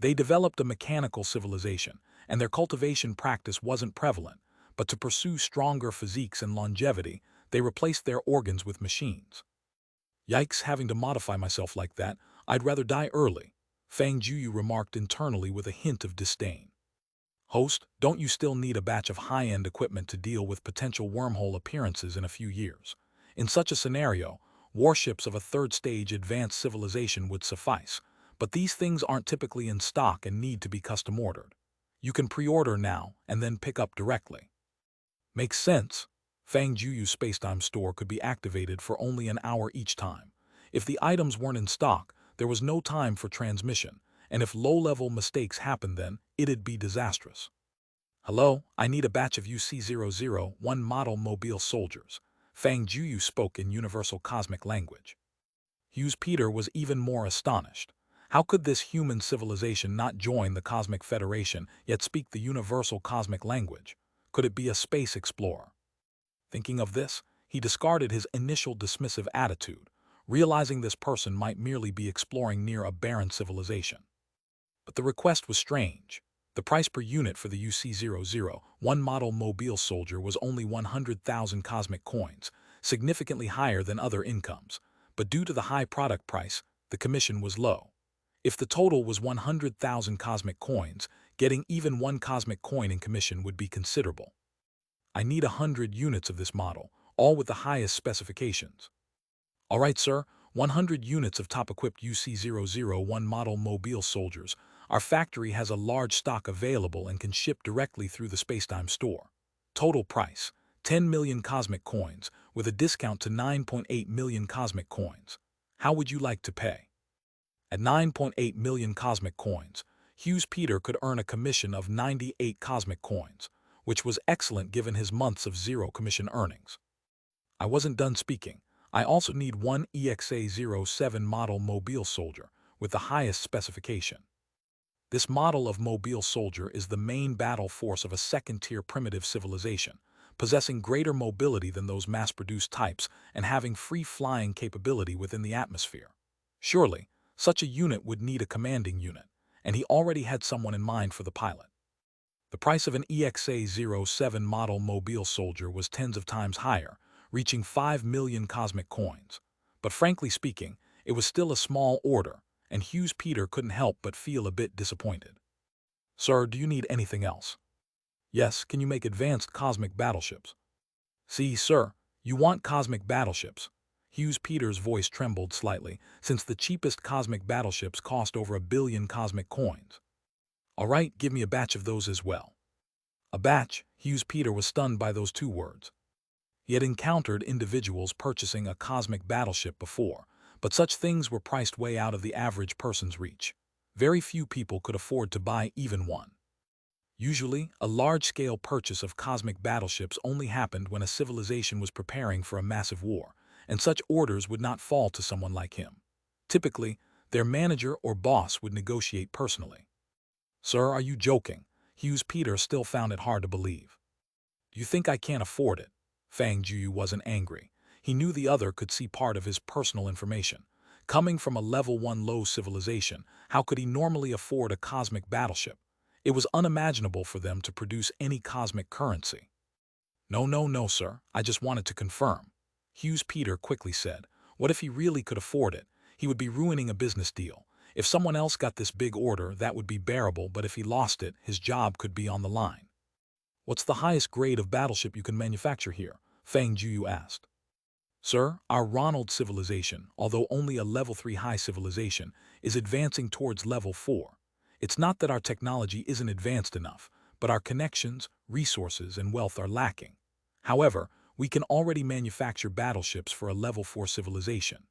They developed a mechanical civilization, and their cultivation practice wasn't prevalent, but to pursue stronger physiques and longevity, they replaced their organs with machines. Yikes, having to modify myself like that, I'd rather die early, Fang Jueyu remarked internally with a hint of disdain. Host, don't you still need a batch of high-end equipment to deal with potential wormhole appearances in a few years? In such a scenario, warships of a third-stage advanced civilization would suffice, but these things aren't typically in stock and need to be custom-ordered. You can pre-order now and then pick up directly. Makes sense. Fang Jueyu's Spacetime store could be activated for only an hour each time. If the items weren't in stock, there was no time for transmission, and if low-level mistakes happened then, it'd be disastrous. Hello, I need a batch of UC-001 model mobile soldiers. Fang Jueyu spoke in universal cosmic language. Hughes Peter was even more astonished. How could this human civilization not join the Cosmic Federation yet speak the universal cosmic language? Could it be a space explorer? Thinking of this, he discarded his initial dismissive attitude, realizing this person might merely be exploring near a barren civilization. But the request was strange. The price per unit for the UC-001 model mobile soldier was only 100,000 cosmic coins, significantly higher than other incomes, but due to the high product price, the commission was low. If the total was 100,000 cosmic coins, getting even one cosmic coin in commission would be considerable. I need 100 units of this model, all with the highest specifications. All right, sir, 100 units of top-equipped UC-001 model mobile soldiers. Our factory has a large stock available and can ship directly through the Spacetime store. Total price, 10 million cosmic coins, with a discount to 9.8 million cosmic coins. How would you like to pay? At 9.8 million cosmic coins, Hughes Peter could earn a commission of 98 cosmic coins, which was excellent given his months of zero commission earnings. I wasn't done speaking. I also need one EXA-07 model mobile soldier with the highest specification. This model of mobile soldier is the main battle force of a second-tier primitive civilization, possessing greater mobility than those mass-produced types and having free-flying capability within the atmosphere. Surely, such a unit would need a commanding unit, and he already had someone in mind for the pilot. The price of an EXA-07 model mobile soldier was tens of times higher, reaching 5 million cosmic coins. But frankly speaking, it was still a small order, and Hughes Peter couldn't help but feel a bit disappointed. Sir, do you need anything else? Yes, can you make advanced cosmic battleships? See, sir, you want cosmic battleships. Hughes Peter's voice trembled slightly, since the cheapest cosmic battleships cost over 1 billion cosmic coins. All right, give me a batch of those as well. A batch? Hughes Peter was stunned by those two words. He had encountered individuals purchasing a cosmic battleship before, but such things were priced way out of the average person's reach. Very few people could afford to buy even one. Usually, a large-scale purchase of cosmic battleships only happened when a civilization was preparing for a massive war, and such orders would not fall to someone like him. Typically, their manager or boss would negotiate personally. Sir, are you joking? Hughes Peter still found it hard to believe. Do you think I can't afford it? Fang Jueyu wasn't angry. He knew the other could see part of his personal information. Coming from a level 1 low civilization, how could he normally afford a cosmic battleship? It was unimaginable for them to produce any cosmic currency. No, sir, I just wanted to confirm. Hughes Peter quickly said, what if he really could afford it? He would be ruining a business deal. If someone else got this big order, that would be bearable, but if he lost it, his job could be on the line. What's the highest grade of battleship you can manufacture here? Fang Jueyu asked. Sir, our Ronald civilization, although only a level 3 high civilization, is advancing towards level 4. It's not that our technology isn't advanced enough, but our connections, resources, and wealth are lacking. However, we can already manufacture battleships for a level 4 civilization.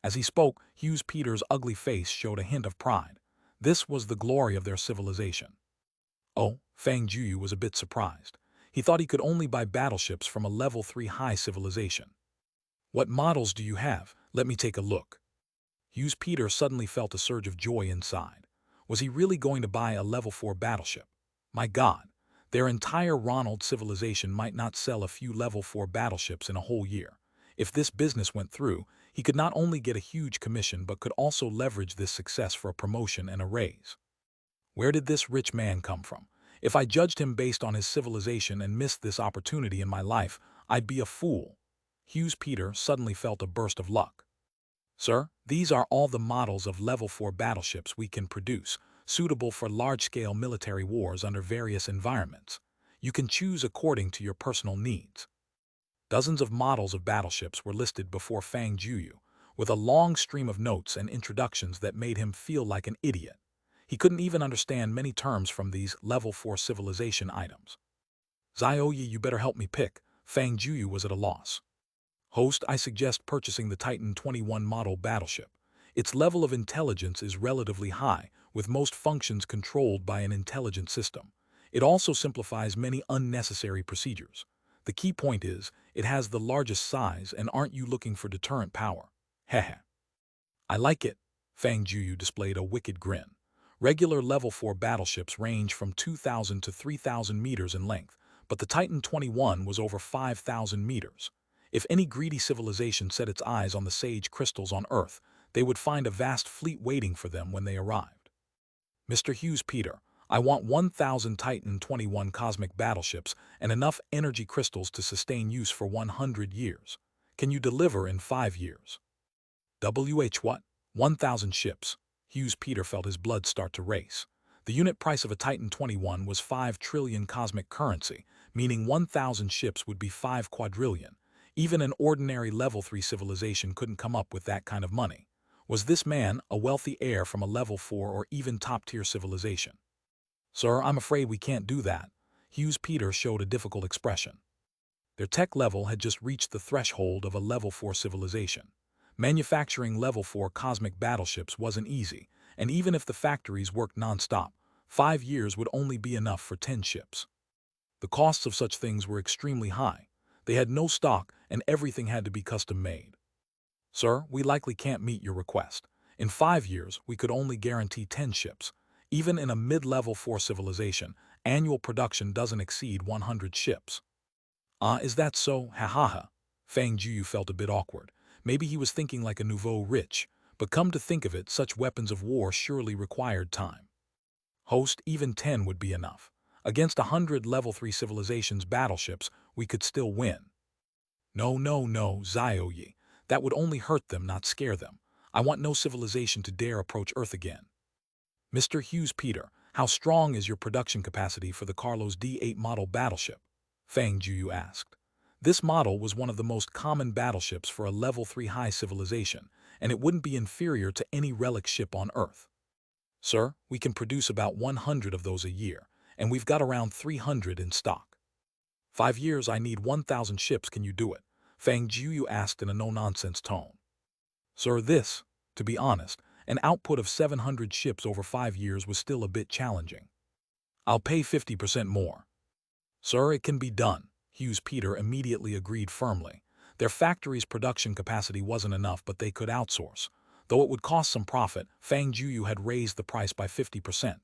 As he spoke, Hughes Peter's ugly face showed a hint of pride. This was the glory of their civilization. Oh, Fang Jueyu was a bit surprised. He thought he could only buy battleships from a level 3 high civilization. What models do you have? Let me take a look. Hughes Peter suddenly felt a surge of joy inside. Was he really going to buy a level 4 battleship? My God, their entire Ronald civilization might not sell a few level 4 battleships in a whole year. If this business went through, he could not only get a huge commission but could also leverage this success for a promotion and a raise. Where did this rich man come from? If I judged him based on his civilization and missed this opportunity in my life, I'd be a fool. Hughes Peter suddenly felt a burst of luck. Sir, these are all the models of level 4 battleships we can produce, suitable for large-scale military wars under various environments. You can choose according to your personal needs. Dozens of models of battleships were listed before Fang Jueyu, with a long stream of notes and introductions that made him feel like an idiot. He couldn't even understand many terms from these level 4 civilization items. Zioyi, you better help me pick. Fang Jueyu was at a loss. Host, I suggest purchasing the Titan 21 model battleship. Its level of intelligence is relatively high, with most functions controlled by an intelligent system. It also simplifies many unnecessary procedures. The key point is, it has the largest size, and aren't you looking for deterrent power? Heh. I like it. Fang Jueyu displayed a wicked grin. Regular level 4 battleships range from 2,000 to 3,000 meters in length, but the Titan 21 was over 5,000 meters. If any greedy civilization set its eyes on the sage crystals on Earth, they would find a vast fleet waiting for them when they arrived. Mr. Hughes Peter, I want 1,000 Titan 21 cosmic battleships and enough energy crystals to sustain use for 100 years. Can you deliver in 5 years? What? 1,000 ships. Hughes Peter felt his blood start to race. The unit price of a Titan 21 was 5 trillion cosmic currency, meaning 1,000 ships would be 5 quadrillion. Even an ordinary level 3 civilization couldn't come up with that kind of money. Was this man a wealthy heir from a level 4 or even top-tier civilization? Sir, I'm afraid we can't do that. Hughes Peter showed a difficult expression. Their tech level had just reached the threshold of a level 4 civilization. Manufacturing level 4 cosmic battleships wasn't easy, and even if the factories worked non-stop, 5 years would only be enough for 10 ships. The costs of such things were extremely high. They had no stock, and everything had to be custom-made. Sir, we likely can't meet your request. In 5 years, we could only guarantee 10 ships. Even in a mid-level 4 civilization, annual production doesn't exceed 100 ships. Is that so? Ha ha ha. Fang Jueyu felt a bit awkward. Maybe he was thinking like a nouveau rich, but come to think of it, such weapons of war surely required time. Host, even 10 would be enough. Against 100 level 3 civilizations battleships, we could still win. No, Zioyi. That would only hurt them, not scare them. I want no civilization to dare approach Earth again. Mr. Hughes Peter, how strong is your production capacity for the Carlos D8 model battleship? Fang Jueyu asked. This model was one of the most common battleships for a level 3 high civilization, and it wouldn't be inferior to any relic ship on Earth. Sir, we can produce about 100 of those a year, and we've got around 300 in stock. 5 years, I need 1,000 ships. Can you do it? Fang Jueyu asked in a no-nonsense tone. Sir, to be honest, an output of 700 ships over 5 years was still a bit challenging. I'll pay 50% more. Sir, it can be done. Hughes Peter immediately agreed firmly. Their factory's production capacity wasn't enough, but they could outsource. Though it would cost some profit, Fang Jueyu had raised the price by 50%.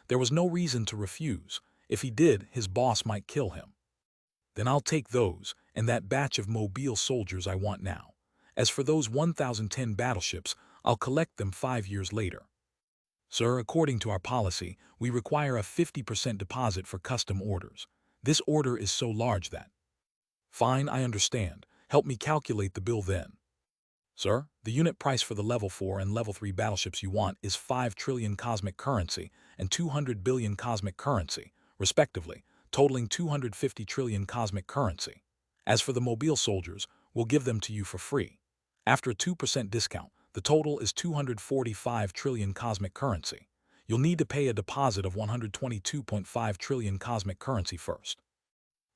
There was no reason to refuse. If he did, his boss might kill him. Then I'll take those, and that batch of mobile soldiers I want now. As for those 1,010 battleships, I'll collect them 5 years later. Sir, according to our policy, we require a 50% deposit for custom orders. This order is so large that... Fine, I understand. Help me calculate the bill then. Sir, the unit price for the level 4 and level 3 battleships you want is 5 trillion cosmic currency and 200 billion cosmic currency, respectively, totaling 250 trillion cosmic currency. As for the mobile soldiers, we'll give them to you for free. After a 2% discount, the total is 245 trillion cosmic currency. You'll need to pay a deposit of 122.5 trillion cosmic currency first.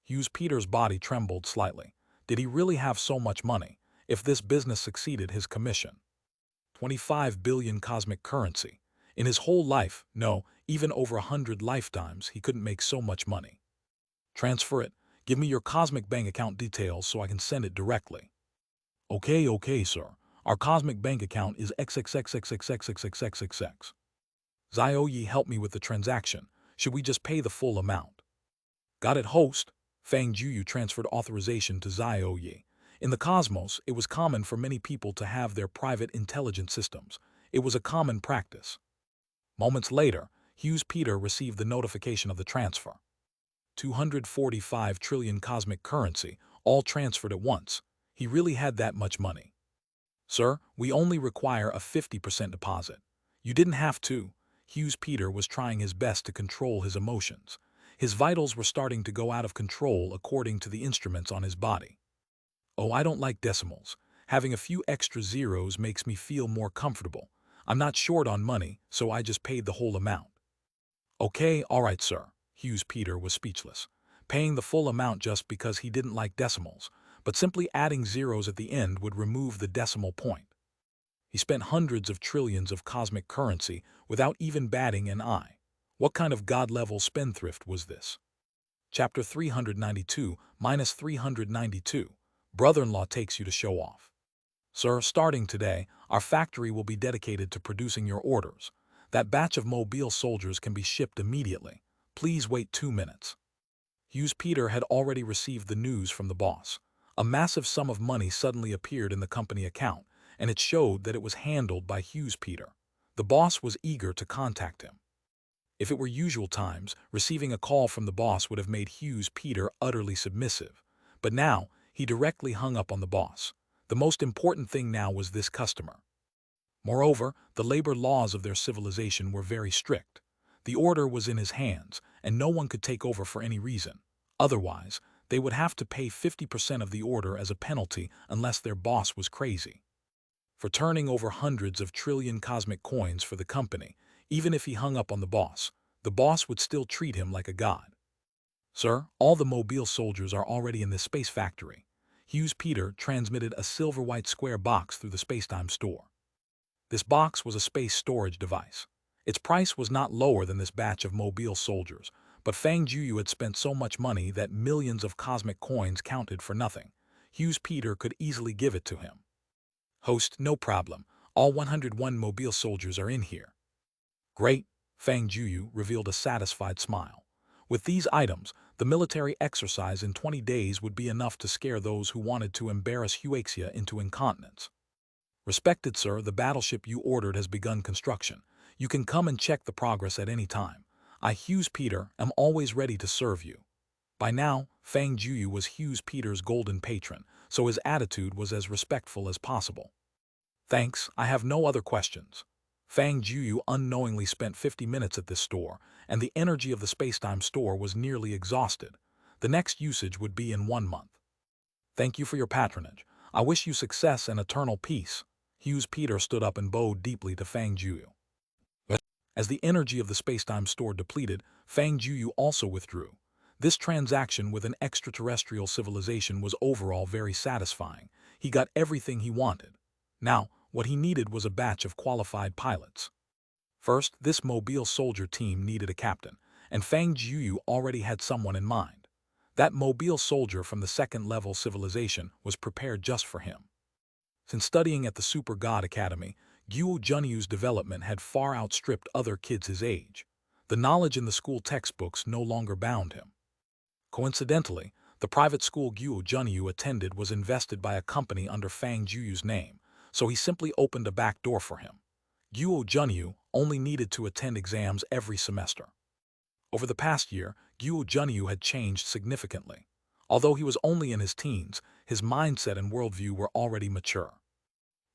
Hughes Peter's body trembled slightly. Did he really have so much money? If this business succeeded, his commission. 25 billion cosmic currency. In his whole life, no, even over 100 lifetimes, he couldn't make so much money. Transfer it. Give me your cosmic bank account details so I can send it directly. Okay, sir. Our cosmic bank account is XXXXXXXXXXX. Zioyi helped me with the transaction. Should we just pay the full amount? Got it, host. Fang Jueyu transferred authorization to Zioyi. In the cosmos, it was common for many people to have their private intelligence systems. It was a common practice. Moments later, Hughes Peter received the notification of the transfer. 245 trillion cosmic currency, all transferred at once. He really had that much money. Sir, we only require a 50% deposit. You didn't have to. Hughes Peter was trying his best to control his emotions. His vitals were starting to go out of control according to the instruments on his body. Oh, I don't like decimals. Having a few extra zeros makes me feel more comfortable. I'm not short on money, so I just paid the whole amount. Okay, all right, sir. Hughes Peter was speechless, paying the full amount just because he didn't like decimals, but simply adding zeros at the end would remove the decimal point. He spent hundreds of trillions of cosmic currency without even batting an eye. What kind of god-level spendthrift was this? Chapter 392, minus 392. Brother-in-law takes you to show off. Sir, starting today, our factory will be dedicated to producing your orders. That batch of mobile soldiers can be shipped immediately. Please wait 2 minutes. Hughes Peter had already received the news from the boss. A massive sum of money suddenly appeared in the company account, and it showed that it was handled by Hughes Peter. The boss was eager to contact him. If it were usual times, receiving a call from the boss would have made Hughes Peter utterly submissive. But now, he directly hung up on the boss. The most important thing now was this customer. Moreover, the labor laws of their civilization were very strict. The order was in his hands, and no one could take over for any reason. Otherwise, they would have to pay 50% of the order as a penalty unless their boss was crazy. For turning over hundreds of trillion cosmic coins for the company, even if he hung up on the boss would still treat him like a god. Sir, all the mobile soldiers are already in this space factory. Hughes Peter transmitted a silver-white square box through the space-time store. This box was a space storage device. Its price was not lower than this batch of mobile soldiers, but Fang Jueyu had spent so much money that millions of cosmic coins counted for nothing. Hughes Peter could easily give it to him. Host, no problem. All 101 mobile soldiers are in here. Great, Fang Jueyu revealed a satisfied smile. With these items, the military exercise in 20 days would be enough to scare those who wanted to embarrass Huaxia into incontinence. Respected sir, the battleship you ordered has begun construction. You can come and check the progress at any time. I, Hughes Peter, am always ready to serve you. By now, Fang Jueyu was Hughes Peter's golden patron, so his attitude was as respectful as possible. Thanks, I have no other questions. Fang Jueyu unknowingly spent 50 minutes at this store, and the energy of the spacetime store was nearly exhausted. The next usage would be in 1 month. Thank you for your patronage. I wish you success and eternal peace. Hughes Peter stood up and bowed deeply to Fang Jueyu. As the energy of the spacetime store depleted, Fang Jueyu also withdrew. This transaction with an extraterrestrial civilization was overall very satisfying. He got everything he wanted. Now, what he needed was a batch of qualified pilots. First, this mobile soldier team needed a captain, and Fang Jueyu already had someone in mind. That mobile soldier from the second-level civilization was prepared just for him. Since studying at the Super God Academy, Gogh Junyu's development had far outstripped other kids his age. The knowledge in the school textbooks no longer bound him. Coincidentally, the private school Gogh Junyu attended was invested by a company under Fang Jueyu's name, so he simply opened a back door for him. Gogh Junyu only needed to attend exams every semester. Over the past year, Gogh Junyu had changed significantly. Although he was only in his teens, his mindset and worldview were already mature.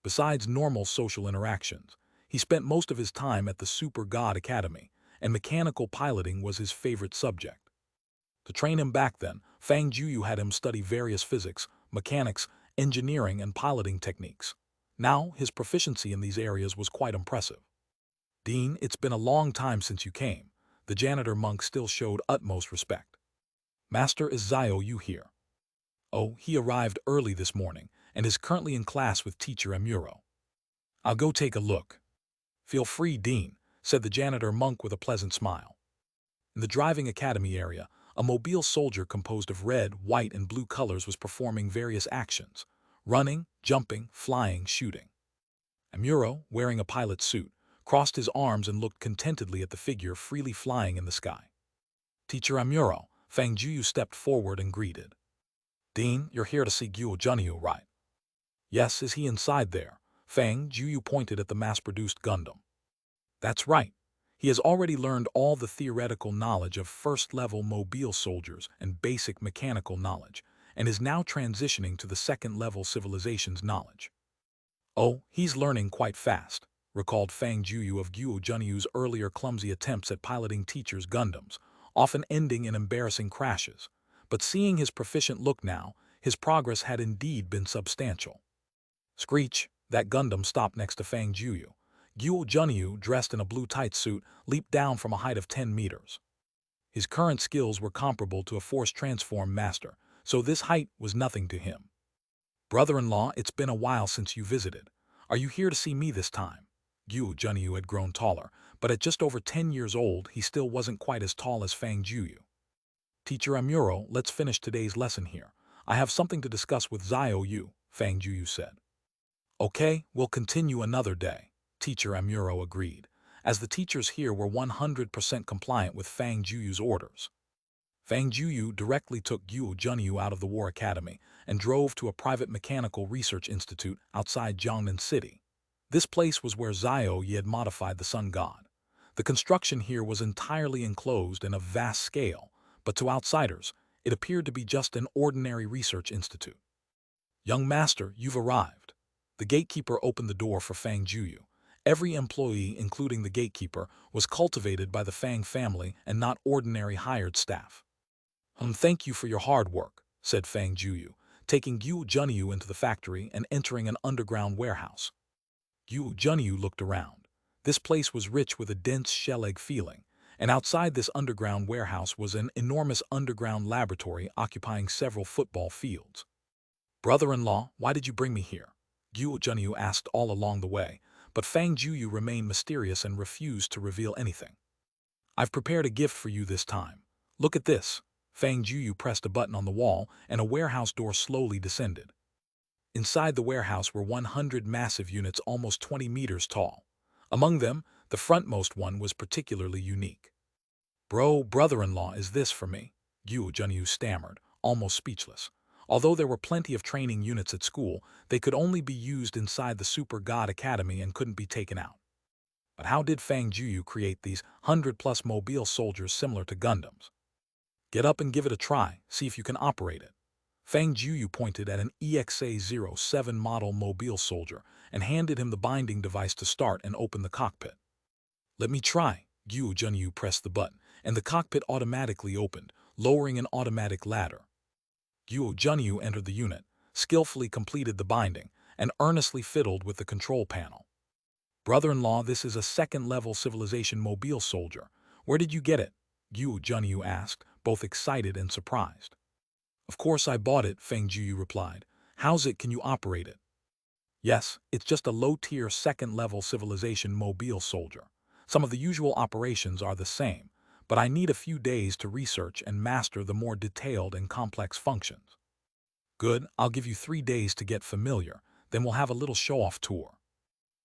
Besides normal social interactions, he spent most of his time at the Super God Academy, and mechanical piloting was his favorite subject. To train him back then, Fang Jueyu had him study various physics, mechanics, engineering, and piloting techniques. Now, his proficiency in these areas was quite impressive. Dean, it's been a long time since you came. The janitor monk still showed utmost respect. Master, is Zioyu here? Oh, he arrived early this morning and is currently in class with teacher Amuro. I'll go take a look. Feel free, Dean, said the janitor monk with a pleasant smile. In the driving academy area, a mobile soldier composed of red, white, and blue colors was performing various actions. running, jumping, flying, shooting. Amuro, wearing a pilot's suit, crossed his arms and looked contentedly at the figure freely flying in the sky. Teacher Amuro, Fang Jueyu stepped forward and greeted. Dean, you're here to see Gogh Junyu, right? Yes, is he inside there? Fang Jueyu pointed at the mass-produced Gundam. That's right. He has already learned all the theoretical knowledge of first-level mobile soldiers and basic mechanical knowledge, and is now transitioning to the second-level civilization's knowledge. Oh, he's learning quite fast, recalled Fang Jueyu of Gogh Junyu's earlier clumsy attempts at piloting teachers' Gundams, often ending in embarrassing crashes. But seeing his proficient look now, his progress had indeed been substantial. Screech, that Gundam stopped next to Fang Jueyu. Gogh Junyu, dressed in a blue tight suit, leaped down from a height of 10 meters. His current skills were comparable to a force transform master, so this height was nothing to him. Brother-in-law, it's been a while since you visited. Are you here to see me this time? Gogh Junyu had grown taller, but at just over 10 years old, he still wasn't quite as tall as Fang Jueyu. Teacher Amuro, let's finish today's lesson here. I have something to discuss with Yu, Fang Jueyu said. Okay, we'll continue another day, Teacher Amuro agreed, as the teachers here were 100% compliant with Fang Juyu's orders. Fang Jueyu directly took Gogh Junyu out of the War Academy and drove to a private mechanical research institute outside Jiangnan City. This place was where Yi had modified the sun god. The construction here was entirely enclosed and of vast scale, but to outsiders, it appeared to be just an ordinary research institute. Young master, you've arrived. The gatekeeper opened the door for Fang Jueyu. Every employee, including the gatekeeper, was cultivated by the Fang family and not ordinary hired staff. Thank you for your hard work, said Fang Jueyu, taking Gogh Junyu into the factory and entering an underground warehouse. Gogh Junyu looked around. This place was rich with a dense shell-egg feeling, and outside this underground warehouse was an enormous underground laboratory occupying several football fields. Brother-in-law, why did you bring me here? Gogh Junyu asked all along the way, but Fang Jueyu remained mysterious and refused to reveal anything. I've prepared a gift for you this time. Look at this. Fang Jueyu pressed a button on the wall, and a warehouse door slowly descended. Inside the warehouse were 100 massive units almost 20 meters tall. Among them, the frontmost one was particularly unique. Brother-in-law, is this for me? Gogh Junyu stammered, almost speechless. Although there were plenty of training units at school, they could only be used inside the Super God Academy and couldn't be taken out. But how did Fang Jueyu create these 100-plus mobile soldiers similar to Gundams? Get up and give it a try, see if you can operate it. Fang Jueyu pointed at an EXA-07 model mobile soldier and handed him the binding device to start and open the cockpit. Let me try. Gogh Junyu pressed the button, and the cockpit automatically opened, lowering an automatic ladder. Gogh Junyu entered the unit, skillfully completed the binding, and earnestly fiddled with the control panel. Brother-in-law, this is a second-level civilization mobile soldier. Where did you get it? Gogh Junyu asked, both excited and surprised. Of course I bought it, Fang Jueyu replied. How's it, can you operate it? Yes, it's just a low-tier second-level civilization mobile soldier. Some of the usual operations are the same, but I need a few days to research and master the more detailed and complex functions. Good, I'll give you 3 days to get familiar, then we'll have a little show-off tour.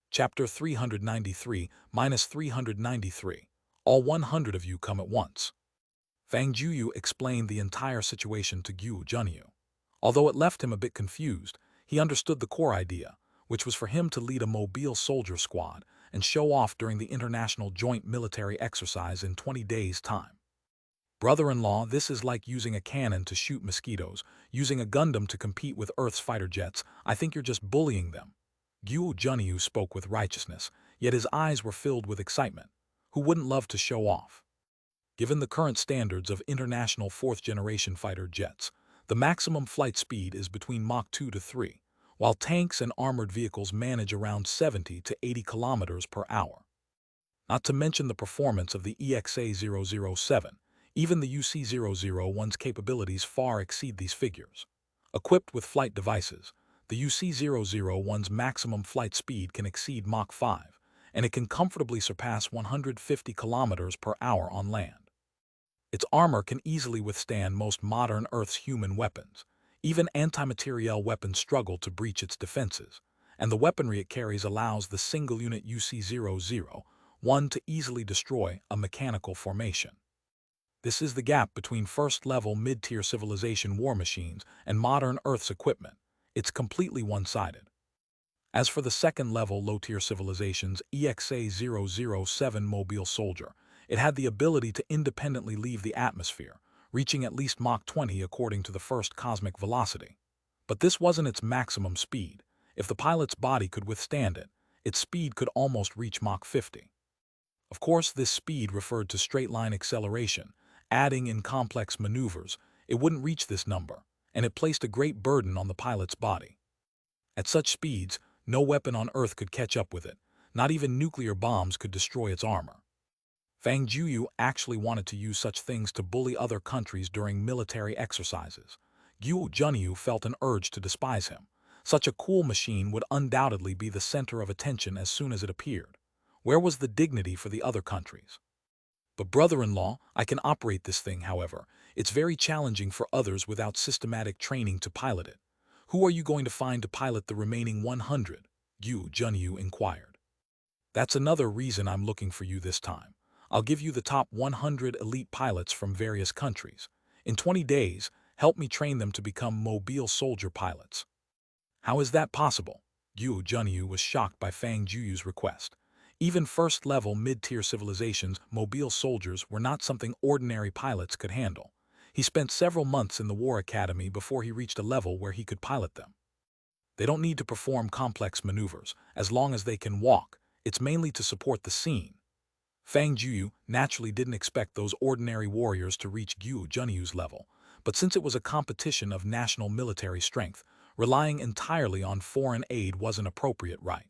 Chapter 393-393. All 100 of you come at once. Fang Jueyu explained the entire situation to Gogh Junyu. Although it left him a bit confused, he understood the core idea, which was for him to lead a mobile soldier squad and show off during the international joint military exercise in 20 days' time. Brother-in-law, this is like using a cannon to shoot mosquitoes, using a Gundam to compete with Earth's fighter jets. I think you're just bullying them. Gogh Junyu spoke with righteousness, yet his eyes were filled with excitement. Who wouldn't love to show off? Given the current standards of international fourth-generation fighter jets, the maximum flight speed is between Mach 2 to 3, while tanks and armored vehicles manage around 70 to 80 kilometers per hour. Not to mention the performance of the EXA-007, even the UC-001's capabilities far exceed these figures. Equipped with flight devices, the UC-001's maximum flight speed can exceed Mach 5, and it can comfortably surpass 150 kilometers per hour on land. Its armor can easily withstand most modern Earth's human weapons. Even anti-materiel weapons struggle to breach its defenses, and the weaponry it carries allows the single unit UC-001 to easily destroy a mechanical formation. This is the gap between first-level mid-tier civilization war machines and modern Earth's equipment. It's completely one-sided. As for the second-level low-tier civilization's EXA-007 mobile soldier, it had the ability to independently leave the atmosphere, reaching at least Mach 20 according to the first cosmic velocity. But this wasn't its maximum speed. If the pilot's body could withstand it, its speed could almost reach Mach 50. Of course, this speed referred to straight-line acceleration. Adding in complex maneuvers, it wouldn't reach this number, and it placed a great burden on the pilot's body. At such speeds, no weapon on Earth could catch up with it. Not even nuclear bombs could destroy its armor. Fang Jueyu actually wanted to use such things to bully other countries during military exercises. Gogh Junyu felt an urge to despise him. Such a cool machine would undoubtedly be the center of attention as soon as it appeared. Where was the dignity for the other countries? But brother-in-law, I can operate this thing, however. It's very challenging for others without systematic training to pilot it. Who are you going to find to pilot the remaining 100? Gogh Junyu inquired. That's another reason I'm looking for you this time. I'll give you the top 100 elite pilots from various countries. In 20 days, help me train them to become mobile soldier pilots. How is that possible? Gogh Junyu was shocked by Fang Jueyu's request. Even first-level mid-tier civilizations' mobile soldiers were not something ordinary pilots could handle. He spent several months in the War Academy before he reached a level where he could pilot them. They don't need to perform complex maneuvers, as long as they can walk. It's mainly to support the scene. Fang Jueyu naturally didn't expect those ordinary warriors to reach Gogh Junyu's level, but since it was a competition of national military strength, relying entirely on foreign aid wasn't appropriate, right?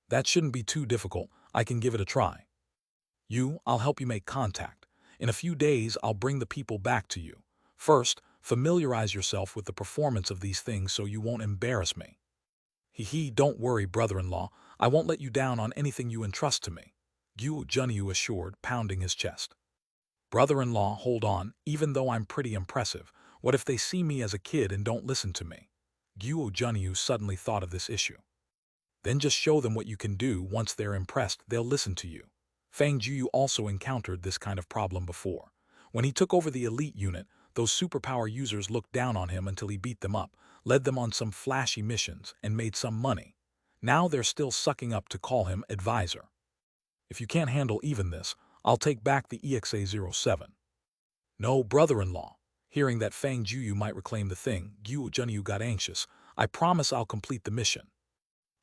That shouldn't be too difficult. I can give it a try. I'll help you make contact. In a few days, I'll bring the people back to you. First, familiarize yourself with the performance of these things so you won't embarrass me. Don't worry, brother-in-law. I won't let you down on anything you entrust to me, Gogh Junyu assured, pounding his chest. Brother-in-law, hold on. Even though I'm pretty impressive, what if they see me as a kid and don't listen to me? Gogh Junyu suddenly thought of this issue. Then just show them what you can do. Once they're impressed, they'll listen to you. Fang Jueyu also encountered this kind of problem before. When he took over the elite unit, those superpower users looked down on him until he beat them up, led them on some flashy missions, and made some money. Now they're still sucking up to call him advisor. If you can't handle even this, I'll take back the EXA-07. No, brother-in-law. Hearing that Fang Jueyu might reclaim the thing, Gogh Junyu got anxious. I promise I'll complete the mission.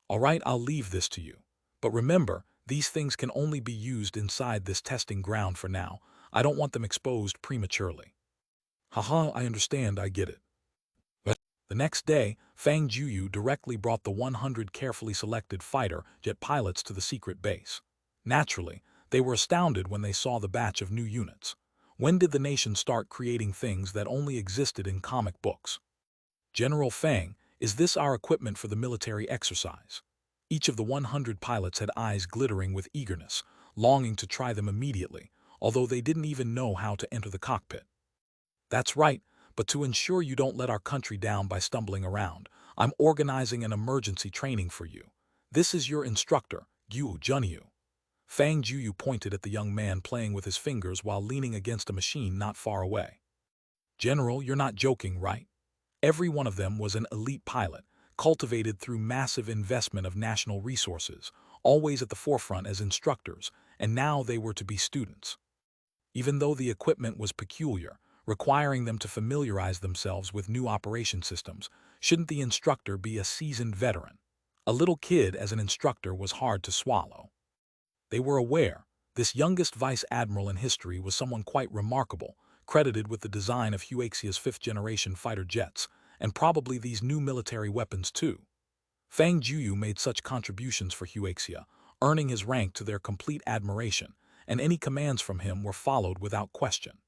All right, I'll leave this to you. But remember, these things can only be used inside this testing ground for now. I don't want them exposed prematurely. Haha, I understand, I get it. But the next day, Fang Jueyu directly brought the 100 carefully selected fighter jet pilots to the secret base. Naturally, they were astounded when they saw the batch of new units. When did the nation start creating things that only existed in comic books? General Fang, is this our equipment for the military exercise? Each of the 100 pilots had eyes glittering with eagerness, longing to try them immediately, although they didn't even know how to enter the cockpit. That's right, but to ensure you don't let our country down by stumbling around, I'm organizing an emergency training for you. This is your instructor, Gogh Junyu. Fang Jueyu pointed at the young man playing with his fingers while leaning against a machine not far away. General, you're not joking, right? Every one of them was an elite pilot, cultivated through massive investment of national resources, always at the forefront as instructors, and now they were to be students. Even though the equipment was peculiar, requiring them to familiarize themselves with new operation systems, shouldn't the instructor be a seasoned veteran? A little kid as an instructor was hard to swallow. They were aware this youngest vice admiral in history was someone quite remarkable, credited with the design of Huaxia's fifth-generation fighter jets, and probably these new military weapons too. Fang Jueyu made such contributions for Huaxia, earning his rank to their complete admiration, and any commands from him were followed without question.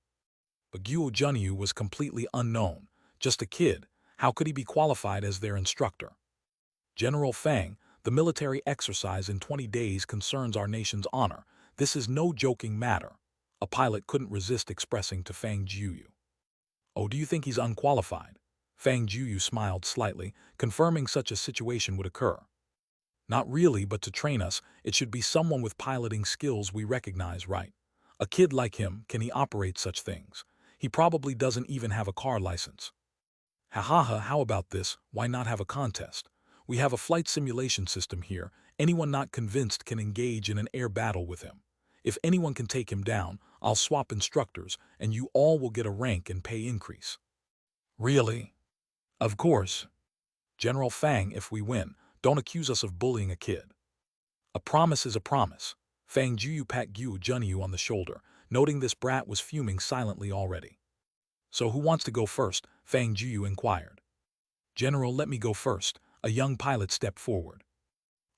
But Gogh Junyu was completely unknown, just a kid. How could he be qualified as their instructor? General Fang, the military exercise in 20 days concerns our nation's honor. This is no joking matter. A pilot couldn't resist expressing to Fang Jueyu. Oh, do you think he's unqualified? Fang Jueyu smiled slightly, confirming such a situation would occur. Not really, but to train us, it should be someone with piloting skills we recognize, right? A kid like him, can he operate such things? He probably doesn't even have a car license. Ha ha ha, how about this? Why not have a contest? We have a flight simulation system here. Anyone not convinced can engage in an air battle with him. If anyone can take him down, I'll swap instructors, and you all will get a rank and pay increase. Really? Of course. General Fang, if we win, don't accuse us of bullying a kid. A promise is a promise. Fang Jueyu pat Gogh Junyu on the shoulder, noting this brat was fuming silently already. So who wants to go first? Fang Jueyu inquired. General, let me go first. A young pilot stepped forward.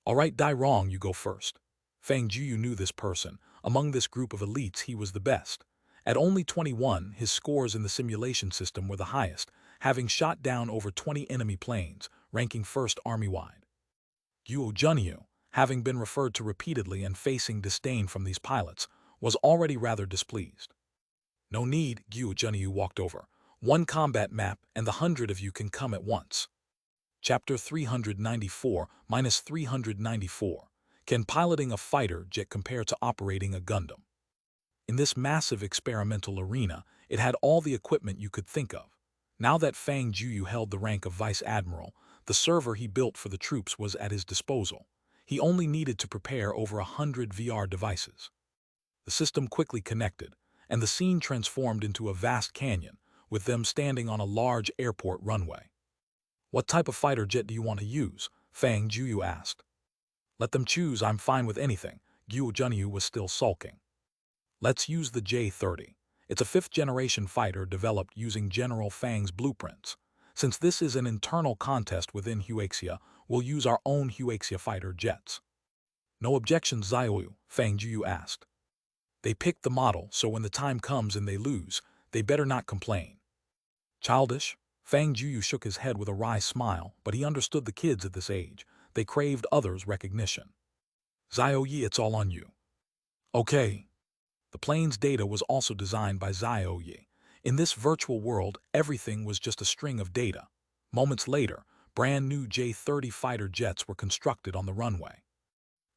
All right, die wrong, you go first. Fang Jueyu knew this person. Among this group of elites, he was the best. At only 21, his scores in the simulation system were the highest, having shot down over 20 enemy planes, ranking first army-wide. Gogh Junyu, having been referred to repeatedly and facing disdain from these pilots, was already rather displeased. No need, Gogh Junyu walked over. One combat map and the 100 of you can come at once. Chapter 394-394. Can piloting a fighter jet compare to operating a Gundam? In this massive experimental arena, it had all the equipment you could think of. Now that Fang Jueyu held the rank of Vice Admiral, the server he built for the troops was at his disposal. He only needed to prepare over 100 VR devices. The system quickly connected, and the scene transformed into a vast canyon, with them standing on a large airport runway. What type of fighter jet do you want to use? Fang Jueyu asked. Let them choose, I'm fine with anything. Gogh Junyu was still sulking. Let's use the J-30. It's a 5th-generation fighter developed using General Fang's blueprints. Since this is an internal contest within Huaxia, we'll use our own Huaxia fighter jets. No objections, Xiaoyu, Fang Jueyu asked. They picked the model, so when the time comes and they lose, they better not complain. Childish? Fang Jueyu shook his head with a wry smile, but he understood the kids at this age. They craved others' recognition. Xiaoyu, it's all on you. Okay. The plane's data was also designed by Xiaoyu. In this virtual world, everything was just a string of data. Moments later, brand new J-30 fighter jets were constructed on the runway.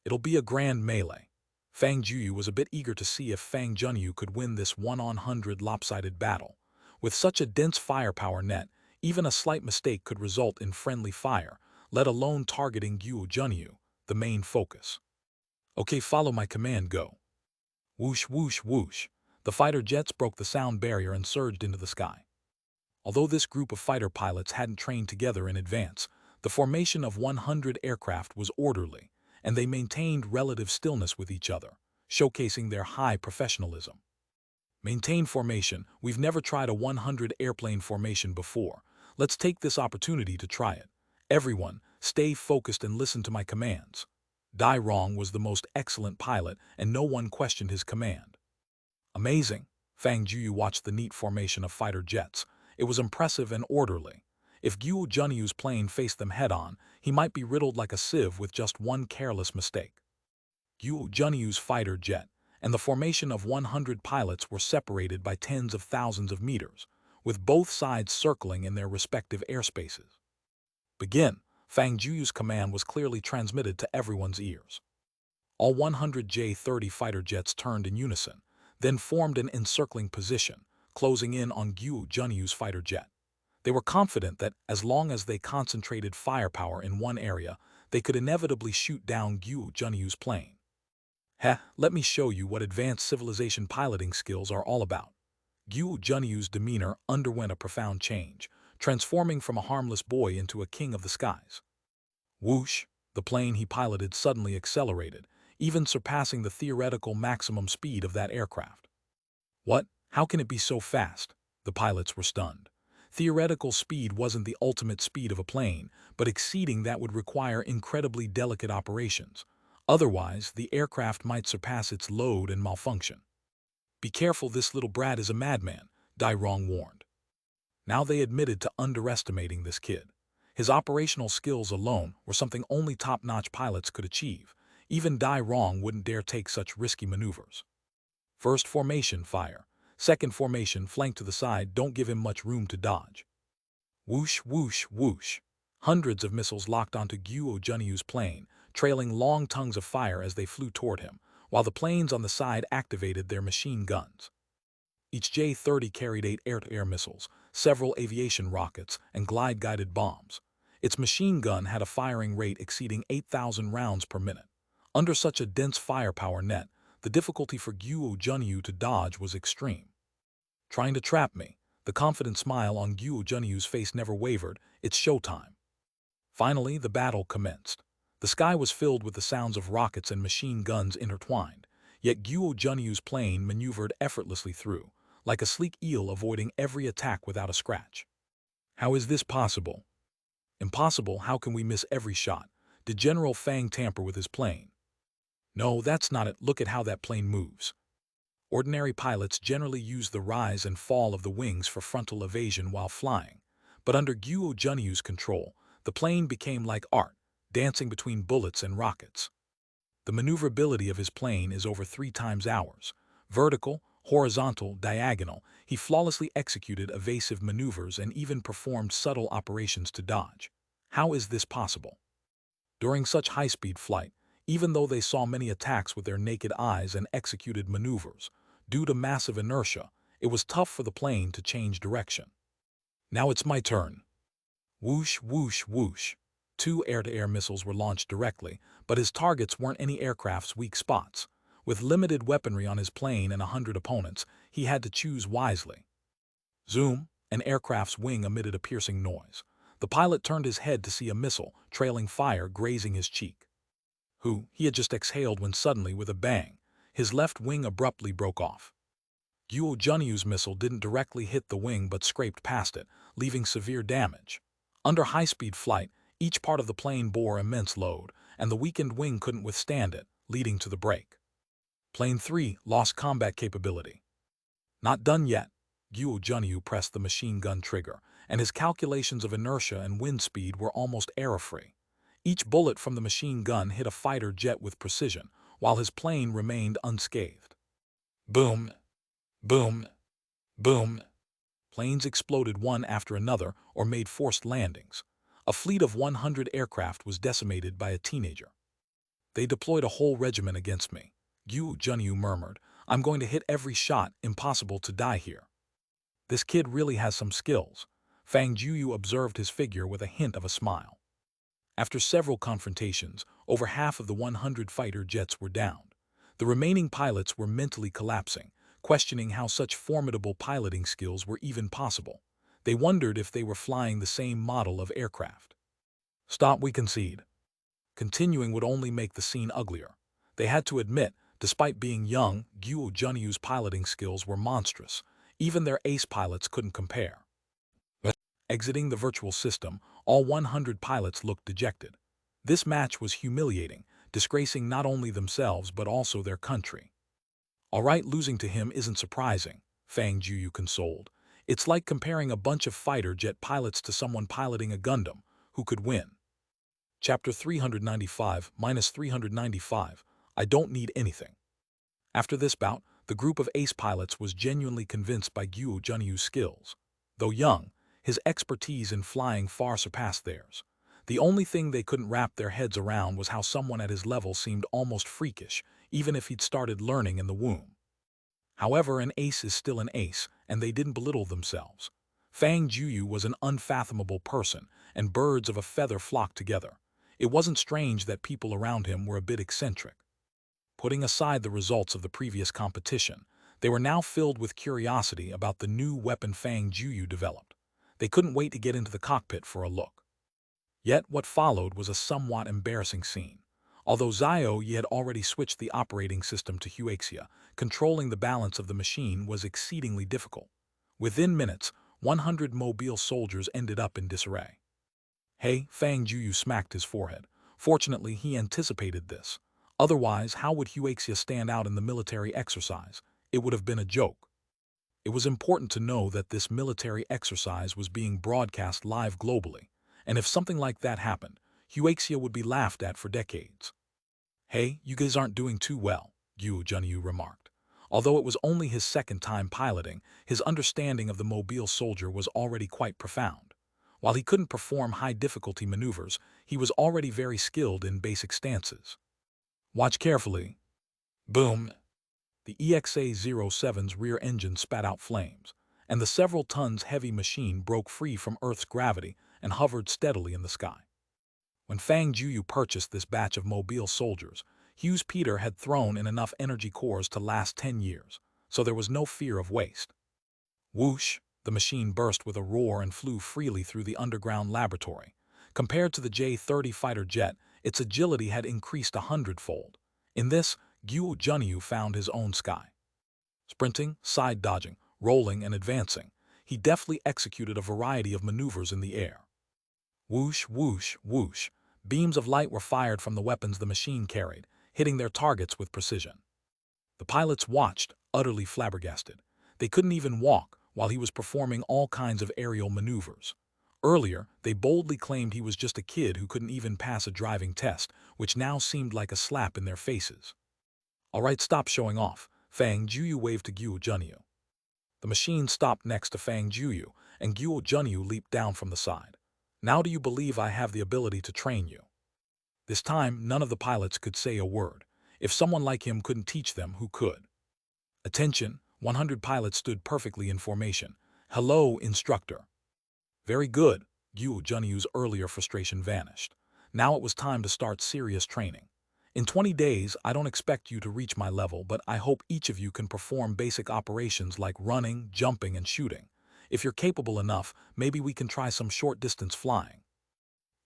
It'll be a grand melee. Fang Jueyu was a bit eager to see if Fang Junyu could win this 1-on-100 lopsided battle. With such a dense firepower net, even a slight mistake could result in friendly fire, let alone targeting Gogh Junyu, the main focus. Okay, follow my command, go. Whoosh, whoosh, whoosh. The fighter jets broke the sound barrier and surged into the sky. Although this group of fighter pilots hadn't trained together in advance, the formation of 100 aircraft was orderly, and they maintained relative stillness with each other, showcasing their high professionalism. Maintain formation. We've never tried a 100 airplane formation before. Let's take this opportunity to try it. Everyone, stay focused and listen to my commands. Dai Rong was the most excellent pilot, and no one questioned his command. Amazing. Fang Jueyu watched the neat formation of fighter jets. It was impressive and orderly. If Gogh Junyu's plane faced them head-on, he might be riddled like a sieve with just one careless mistake. Gogh Junyu's fighter jet and the formation of 100 pilots were separated by tens of thousands of meters, with both sides circling in their respective airspaces. Begin. Fang Jueyu's command was clearly transmitted to everyone's ears. All 100 J-30 fighter jets turned in unison, then formed an encircling position, closing in on Gogh Junyu's fighter jet. They were confident that, as long as they concentrated firepower in one area, they could inevitably shoot down Gogh Junyu's plane. Let me show you what advanced civilization piloting skills are all about. Gogh Junyu's demeanor underwent a profound change, transforming from a harmless boy into a king of the skies. Whoosh! The plane he piloted suddenly accelerated, even surpassing the theoretical maximum speed of that aircraft. What? How can it be so fast? The pilots were stunned. Theoretical speed wasn't the ultimate speed of a plane, but exceeding that would require incredibly delicate operations. Otherwise, the aircraft might surpass its load and malfunction. Be careful, this little brat is a madman, Dai Rong warned. Now they admitted to underestimating this kid. His operational skills alone were something only top-notch pilots could achieve. Even Dai Rong wouldn't dare take such risky maneuvers. First formation, fire. Second formation, flank to the side, don't give him much room to dodge. Whoosh, whoosh, whoosh. Hundreds of missiles locked onto Gogh Junyu's plane, trailing long tongues of fire as they flew toward him, while the planes on the side activated their machine guns. Each J-30 carried 8 air-to-air missiles, several aviation rockets, and glide-guided bombs. Its machine gun had a firing rate exceeding 8,000 rounds per minute. Under such a dense firepower net, the difficulty for Gogh Junyu to dodge was extreme. Trying to trap me, the confident smile on Gogh Junyu's face never wavered. It's showtime. Finally, the battle commenced. The sky was filled with the sounds of rockets and machine guns intertwined, yet Gogh Junyu's plane maneuvered effortlessly through, like a sleek eel avoiding every attack without a scratch. How is this possible? Impossible. How can we miss every shot? Did General Fang tamper with his plane? No, that's not it. Look at how that plane moves. Ordinary pilots generally use the rise and fall of the wings for frontal evasion while flying, but under Gogh Junyu's control, the plane became like art, dancing between bullets and rockets. The maneuverability of his plane is over 3 times ours. Vertical, horizontal, diagonal, he flawlessly executed evasive maneuvers and even performed subtle operations to dodge. How is this possible? During such high-speed flight, even though they saw many attacks with their naked eyes and executed maneuvers, due to massive inertia, it was tough for the plane to change direction. Now it's my turn. Whoosh, whoosh, whoosh. 2 air-to-air missiles were launched directly, but his targets weren't any aircraft's weak spots. With limited weaponry on his plane and 100 opponents, he had to choose wisely. Zoom, an aircraft's wing emitted a piercing noise. The pilot turned his head to see a missile, trailing fire, grazing his cheek. He had just exhaled when suddenly, with a bang, his left wing abruptly broke off. Gogh Junyu's missile didn't directly hit the wing but scraped past it, leaving severe damage. Under high-speed flight, each part of the plane bore immense load, and the weakened wing couldn't withstand it, leading to the break. Plane 3 lost combat capability. Not done yet. Gogh Junyu pressed the machine gun trigger, and his calculations of inertia and wind speed were almost error-free. Each bullet from the machine gun hit a fighter jet with precision, while his plane remained unscathed. Boom! Boom! Boom! Planes exploded one after another or made forced landings. A fleet of 100 aircraft was decimated by a teenager. They deployed a whole regiment against me. Gogh Junyu murmured, I'm going to hit every shot. Impossible to die here. This kid really has some skills. Fang Jueyu observed his figure with a hint of a smile. After several confrontations, over half of the 100 fighter jets were downed. The remaining pilots were mentally collapsing, questioning how such formidable piloting skills were even possible. They wondered if they were flying the same model of aircraft. Stop, we concede. Continuing would only make the scene uglier. They had to admit, despite being young, Gogh Junyu's piloting skills were monstrous. Even their ace pilots couldn't compare. Exiting the virtual system, all 100 pilots looked dejected. This match was humiliating, disgracing not only themselves but also their country. All right, losing to him isn't surprising, Fang Jueyu consoled. It's like comparing a bunch of fighter jet pilots to someone piloting a Gundam. Who could win? Chapter 395-395, I don't need anything. After this bout, the group of ace pilots was genuinely convinced by Gogh Junyu's skills. Though young, his expertise in flying far surpassed theirs. The only thing they couldn't wrap their heads around was how someone at his level seemed almost freakish, even if he'd started learning in the womb. However, an ace is still an ace, and they didn't belittle themselves. Fang Jueyu was an unfathomable person, and birds of a feather flocked together. It wasn't strange that people around him were a bit eccentric. Putting aside the results of the previous competition, they were now filled with curiosity about the new weapon Fang Jueyu developed. They couldn't wait to get into the cockpit for a look. Yet what followed was a somewhat embarrassing scene. Although Zhao had already switched the operating system to Huaxia, controlling the balance of the machine was exceedingly difficult. Within minutes, 100 mobile soldiers ended up in disarray. Hey, Fang Jueyu smacked his forehead. Fortunately, he anticipated this. Otherwise, how would Huaxia stand out in the military exercise? It would have been a joke. It was important to know that this military exercise was being broadcast live globally, and if something like that happened, Huaxia would be laughed at for decades. Hey, you guys aren't doing too well, Gogh Junyu remarked. Although it was only his second time piloting, his understanding of the mobile soldier was already quite profound. While he couldn't perform high-difficulty maneuvers, he was already very skilled in basic stances. Watch carefully. Boom! The EXA-07's rear engine spat out flames, and the several tons heavy machine broke free from Earth's gravity and hovered steadily in the sky. When Fang Jueyu purchased this batch of mobile soldiers, Hughes Peter had thrown in enough energy cores to last 10 years, so there was no fear of waste. Whoosh! The machine burst with a roar and flew freely through the underground laboratory. Compared to the J-30 fighter jet, its agility had increased 100-fold. In this, Gogh Junyu found his own sky. Sprinting, side-dodging, rolling, and advancing, he deftly executed a variety of maneuvers in the air. Whoosh, whoosh, whoosh. Beams of light were fired from the weapons the machine carried, hitting their targets with precision. The pilots watched, utterly flabbergasted. They couldn't even walk while he was performing all kinds of aerial maneuvers. Earlier, they boldly claimed he was just a kid who couldn't even pass a driving test, which now seemed like a slap in their faces. "All right, stop showing off," Fang Jueyu waved to Gogh Junyu. The machine stopped next to Fang Jueyu, and Gogh Junyu leaped down from the side. "Now do you believe I have the ability to train you?" This time, none of the pilots could say a word. If someone like him couldn't teach them, who could? "Attention!" 100 pilots stood perfectly in formation. "Hello, instructor." "Very good." Gogh Junyu's earlier frustration vanished. Now it was time to start serious training. "In 20 days, I don't expect you to reach my level, but I hope each of you can perform basic operations like running, jumping, and shooting. If you're capable enough, maybe we can try some short-distance flying."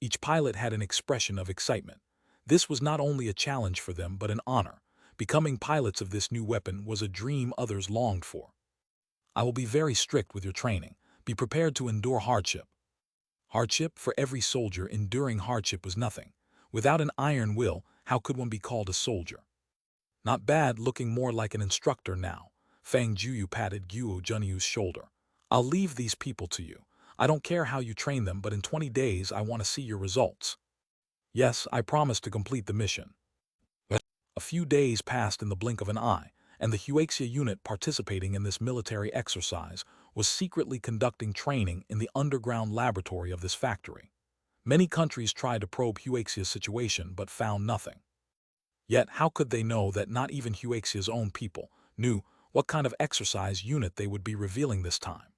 Each pilot had an expression of excitement. This was not only a challenge for them, but an honor. Becoming pilots of this new weapon was a dream others longed for. "I will be very strict with your training. Be prepared to endure hardship." Hardship? For every soldier, enduring hardship was nothing. Without an iron will, how could one be called a soldier? "Not bad, looking more like an instructor now." Fang Jueyu patted Gogh Junyu's shoulder. "I'll leave these people to you. I don't care how you train them, but in 20 days I want to see your results." "Yes, I promise to complete the mission." A few days passed in the blink of an eye, and the Huaxia unit participating in this military exercise was secretly conducting training in the underground laboratory of this factory. Many countries tried to probe Huaxia's situation but found nothing. Yet how could they know that not even Huaxia's own people knew what kind of exercise unit they would be revealing this time?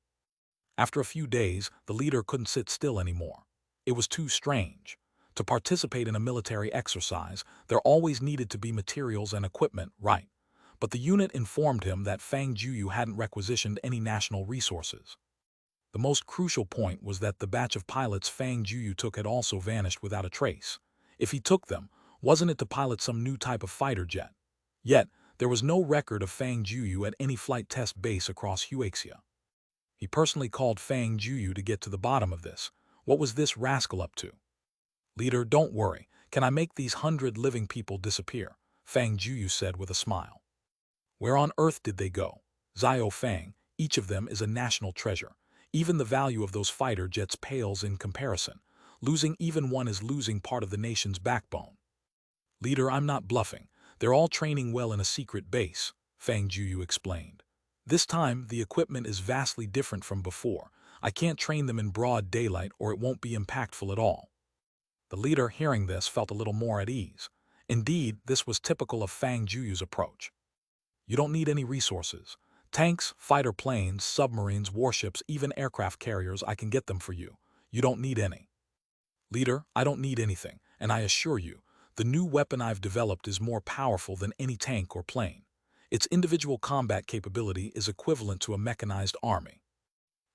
After a few days, the leader couldn't sit still anymore. It was too strange. To participate in a military exercise, there always needed to be materials and equipment, right? But the unit informed him that Fang Jueyu hadn't requisitioned any national resources. The most crucial point was that the batch of pilots Fang Jueyu took had also vanished without a trace. If he took them, wasn't it to pilot some new type of fighter jet? Yet, there was no record of Fang Jueyu at any flight test base across Huaxia. He personally called Fang Jueyu to get to the bottom of this. What was this rascal up to? "Leader, don't worry. Can I make these 100 living people disappear?" Fang Jueyu said with a smile. "Where on earth did they go?" "Xiao Fang, each of them is a national treasure. Even the value of those fighter jets pales in comparison. Losing even one is losing part of the nation's backbone." "Leader, I'm not bluffing. They're all training well in a secret base," Fang Jueyu explained. "This time, the equipment is vastly different from before. I can't train them in broad daylight or it won't be impactful at all." The leader, hearing this, felt a little more at ease. Indeed, this was typical of Fang Jueyu's approach. "You don't need any resources. Tanks, fighter planes, submarines, warships, even aircraft carriers, I can get them for you. You don't need any." "Leader, I don't need anything, and I assure you, the new weapon I've developed is more powerful than any tank or plane. Its individual combat capability is equivalent to a mechanized army."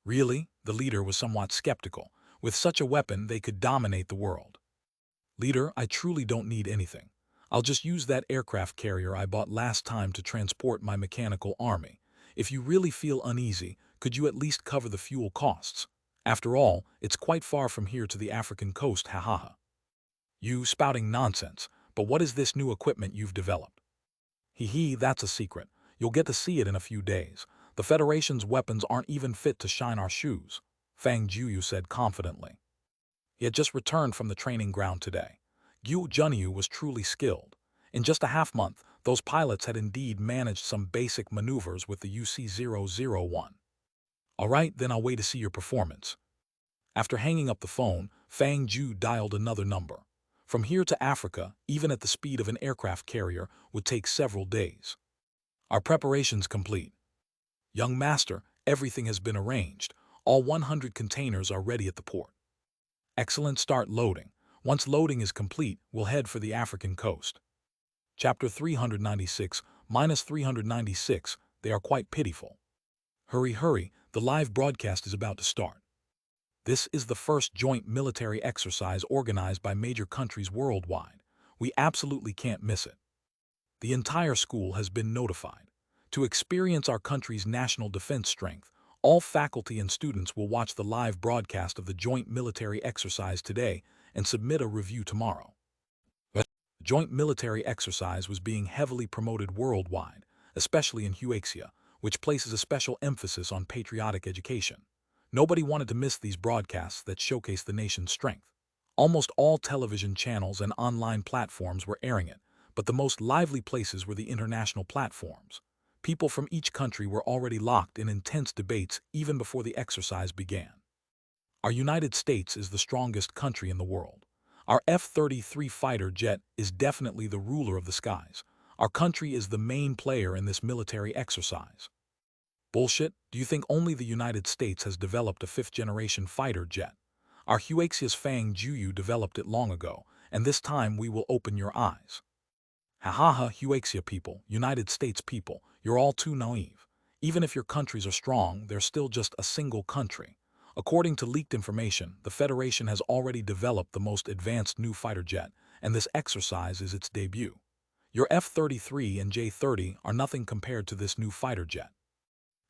"Really?" The leader was somewhat skeptical. With such a weapon, they could dominate the world. "Leader, I truly don't need anything. I'll just use that aircraft carrier I bought last time to transport my mechanical army. If you really feel uneasy, could you at least cover the fuel costs? After all, it's quite far from here to the African coast, ha ha ha." "You spouting nonsense, but what is this new equipment you've developed?" "Hee, that's a secret. You'll get to see it in a few days. The Federation's weapons aren't even fit to shine our shoes," Fang Jueyu said confidently. He had just returned from the training ground today. Gogh Junyu was truly skilled. In just a half-month, those pilots had indeed managed some basic maneuvers with the UC-001. "All right, then I'll wait to see your performance." After hanging up the phone, Fang Jueyu dialed another number. From here to Africa, even at the speed of an aircraft carrier, would take several days. Our preparations complete. Young master, everything has been arranged. All 100 containers are ready at the port. Excellent, start loading. Once loading is complete, we'll head for the African coast. Chapter 396, minus 396, they are quite pitiful. Hurry, hurry, the live broadcast is about to start. This is the first joint military exercise organized by major countries worldwide. We absolutely can't miss it. The entire school has been notified. To experience our country's national defense strength, all faculty and students will watch the live broadcast of the joint military exercise today and submit a review tomorrow. The joint military exercise was being heavily promoted worldwide, especially in Huaxia, which places a special emphasis on patriotic education. Nobody wanted to miss these broadcasts that showcase the nation's strength. Almost all television channels and online platforms were airing it, but the most lively places were the international platforms. People from each country were already locked in intense debates even before the exercise began. Our United States is the strongest country in the world. Our F-33 fighter jet is definitely the ruler of the skies. Our country is the main player in this military exercise. Bullshit, do you think only the United States has developed a fifth-generation fighter jet? Our Huaxia's Fang Jueyu developed it long ago, and this time we will open your eyes. Ha ha ha, Huaxia people, United States people, you're all too naive. Even if your countries are strong, they're still just a single country. According to leaked information, the Federation has already developed the most advanced new fighter jet, and this exercise is its debut. Your F-33 and J-30 are nothing compared to this new fighter jet.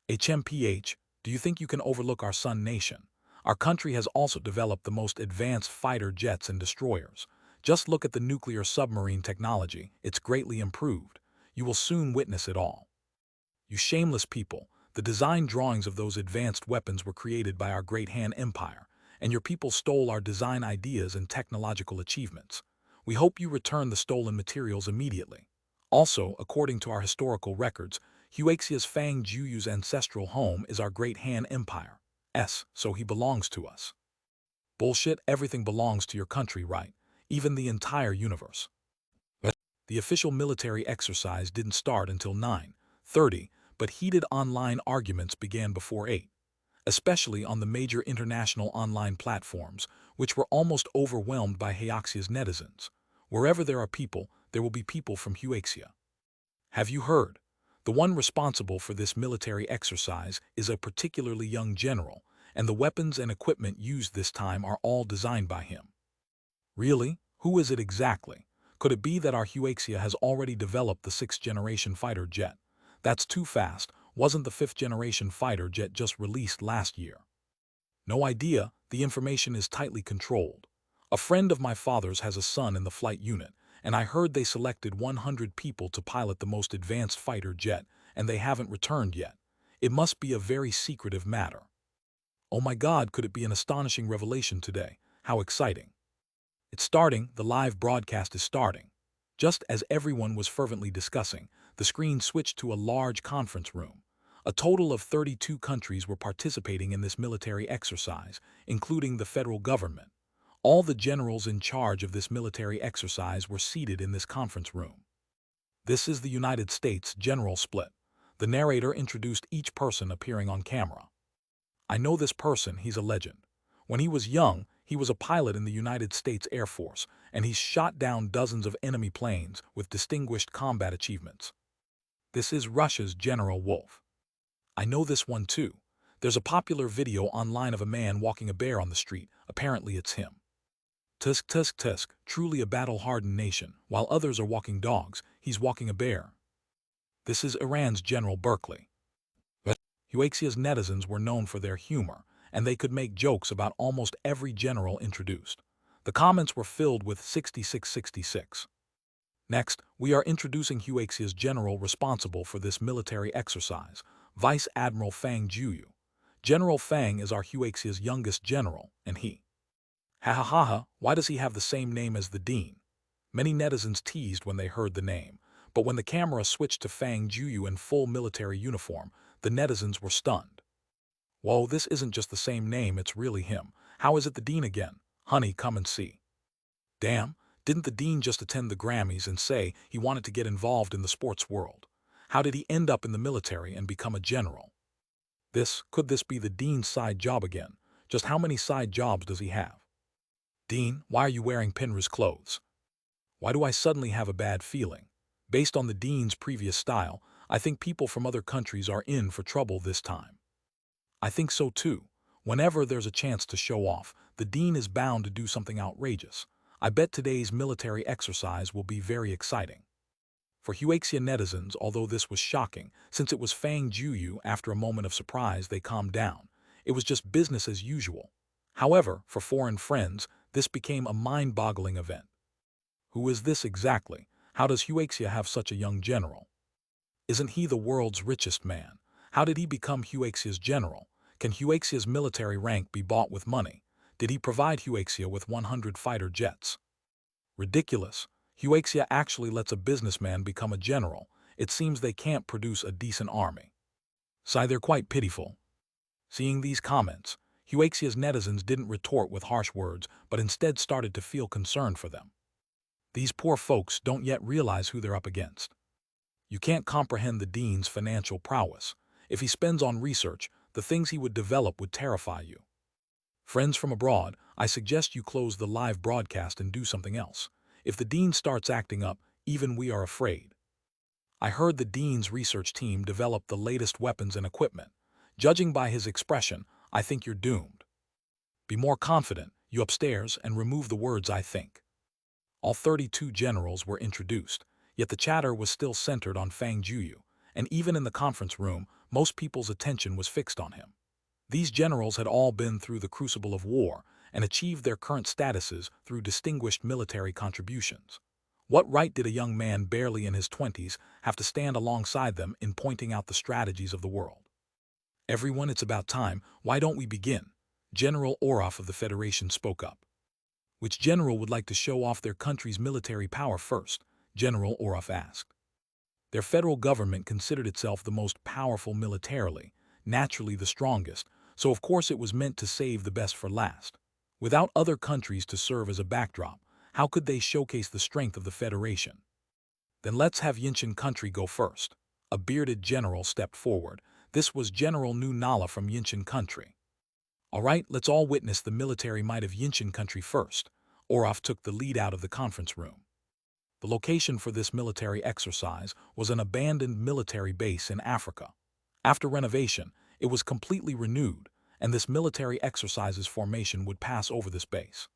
HMPH, do you think you can overlook our Sun nation? Our country has also developed the most advanced fighter jets and destroyers. Just look at the nuclear submarine technology, it's greatly improved. You will soon witness it all. You shameless people, the design drawings of those advanced weapons were created by our great Han Empire, and your people stole our design ideas and technological achievements. We hope you return the stolen materials immediately. Also, according to our historical records, Huaxia's Fang Jueyu's ancestral home is our great Han Empire. So he belongs to us. Bullshit, everything belongs to your country, right? Even the entire universe. But the official military exercise didn't start until 9:30, but heated online arguments began before 8, especially on the major international online platforms, which were almost overwhelmed by Huaxia's netizens. Wherever there are people, there will be people from Huaxia. Have you heard? The one responsible for this military exercise is a particularly young general, and the weapons and equipment used this time are all designed by him. Really? Who is it exactly? Could it be that our Huaxia has already developed the sixth-generation fighter jet? That's too fast. Wasn't the fifth-generation fighter jet just released last year? No idea. The information is tightly controlled. A friend of my father's has a son in the flight unit, and I heard they selected 100 people to pilot the most advanced fighter jet, and they haven't returned yet. It must be a very secretive matter. Oh my God, could it be an astonishing revelation today? How exciting. It's starting, the live broadcast is starting. Just as everyone was fervently discussing, the screen switched to a large conference room. A total of 32 countries were participating in this military exercise, including the federal government. All the generals in charge of this military exercise were seated in this conference room. This is the United States General Split. The narrator introduced each person appearing on camera. I know this person, he's a legend. When he was young, he was a pilot in the United States Air Force, and he's shot down dozens of enemy planes with distinguished combat achievements. This is Russia's General Wolf. I know this one too. There's a popular video online of a man walking a bear on the street. Apparently it's him. Tusk, tusk, tusk, truly a battle-hardened nation. While others are walking dogs, he's walking a bear. This is Iran's General Berkeley. But Huaxia's netizens were known for their humor, and they could make jokes about almost every general introduced. The comments were filled with 6666. Next, we are introducing Huaxia's general responsible for this military exercise, Vice Admiral Fang Jueyu. General Fang is our Huaxia's youngest general, and he. Ha ha ha ha, why does he have the same name as the dean? Many netizens teased when they heard the name, but when the camera switched to Fang Jueyu in full military uniform, the netizens were stunned. Whoa, this isn't just the same name, it's really him. How is it the Dean again? Honey, come and see. Damn, didn't the Dean just attend the Grammys and say he wanted to get involved in the sports world? How did he end up in the military and become a general? Could this be the Dean's side job again? Just how many side jobs does he have? Dean, why are you wearing Penra's clothes? Why do I suddenly have a bad feeling? Based on the Dean's previous style, I think people from other countries are in for trouble this time. I think so too. Whenever there's a chance to show off, the Dean is bound to do something outrageous. I bet today's military exercise will be very exciting. For Huaxia netizens, although this was shocking, since it was Fang Jueyu, after a moment of surprise they calmed down. It was just business as usual. However, for foreign friends, this became a mind-boggling event. Who is this exactly? How does Huaxia have such a young general? Isn't he the world's richest man? How did he become Huaxia's general? Can Huaxia's military rank be bought with money? Did he provide Huaxia with 100 fighter jets? Ridiculous. Huaxia actually lets a businessman become a general. It seems they can't produce a decent army. Sigh, they're quite pitiful. Seeing these comments, Huaxia's netizens didn't retort with harsh words, but instead started to feel concerned for them. These poor folks don't yet realize who they're up against. You can't comprehend the Dean's financial prowess. If he spends on research, the things he would develop would terrify you. Friends from abroad, I suggest you close the live broadcast and do something else. If the Dean starts acting up, even we are afraid. I heard the Dean's research team developed the latest weapons and equipment. Judging by his expression, I think you're doomed. Be more confident, you upstairs, and remove the words "I think." All 32 generals were introduced, yet the chatter was still centered on Fang Jueyu, and even in the conference room, most people's attention was fixed on him. These generals had all been through the crucible of war and achieved their current statuses through distinguished military contributions. What right did a young man barely in his 20s have to stand alongside them in pointing out the strategies of the world? Everyone, it's about time. Why don't we begin? General Orov of the Federation spoke up. Which general would like to show off their country's military power first? General Orov asked. Their federal government considered itself the most powerful militarily, naturally the strongest, so of course it was meant to save the best for last. Without other countries to serve as a backdrop, how could they showcase the strength of the Federation? Then let's have Yinshan country go first. A bearded general stepped forward. This was General Nu Nala from Yinshan country. All right, let's all witness the military might of Yinshan country first. Orov took the lead out of the conference room. The location for this military exercise was an abandoned military base in Africa. After renovation, it was completely renewed, and this military exercises formation would pass over this base.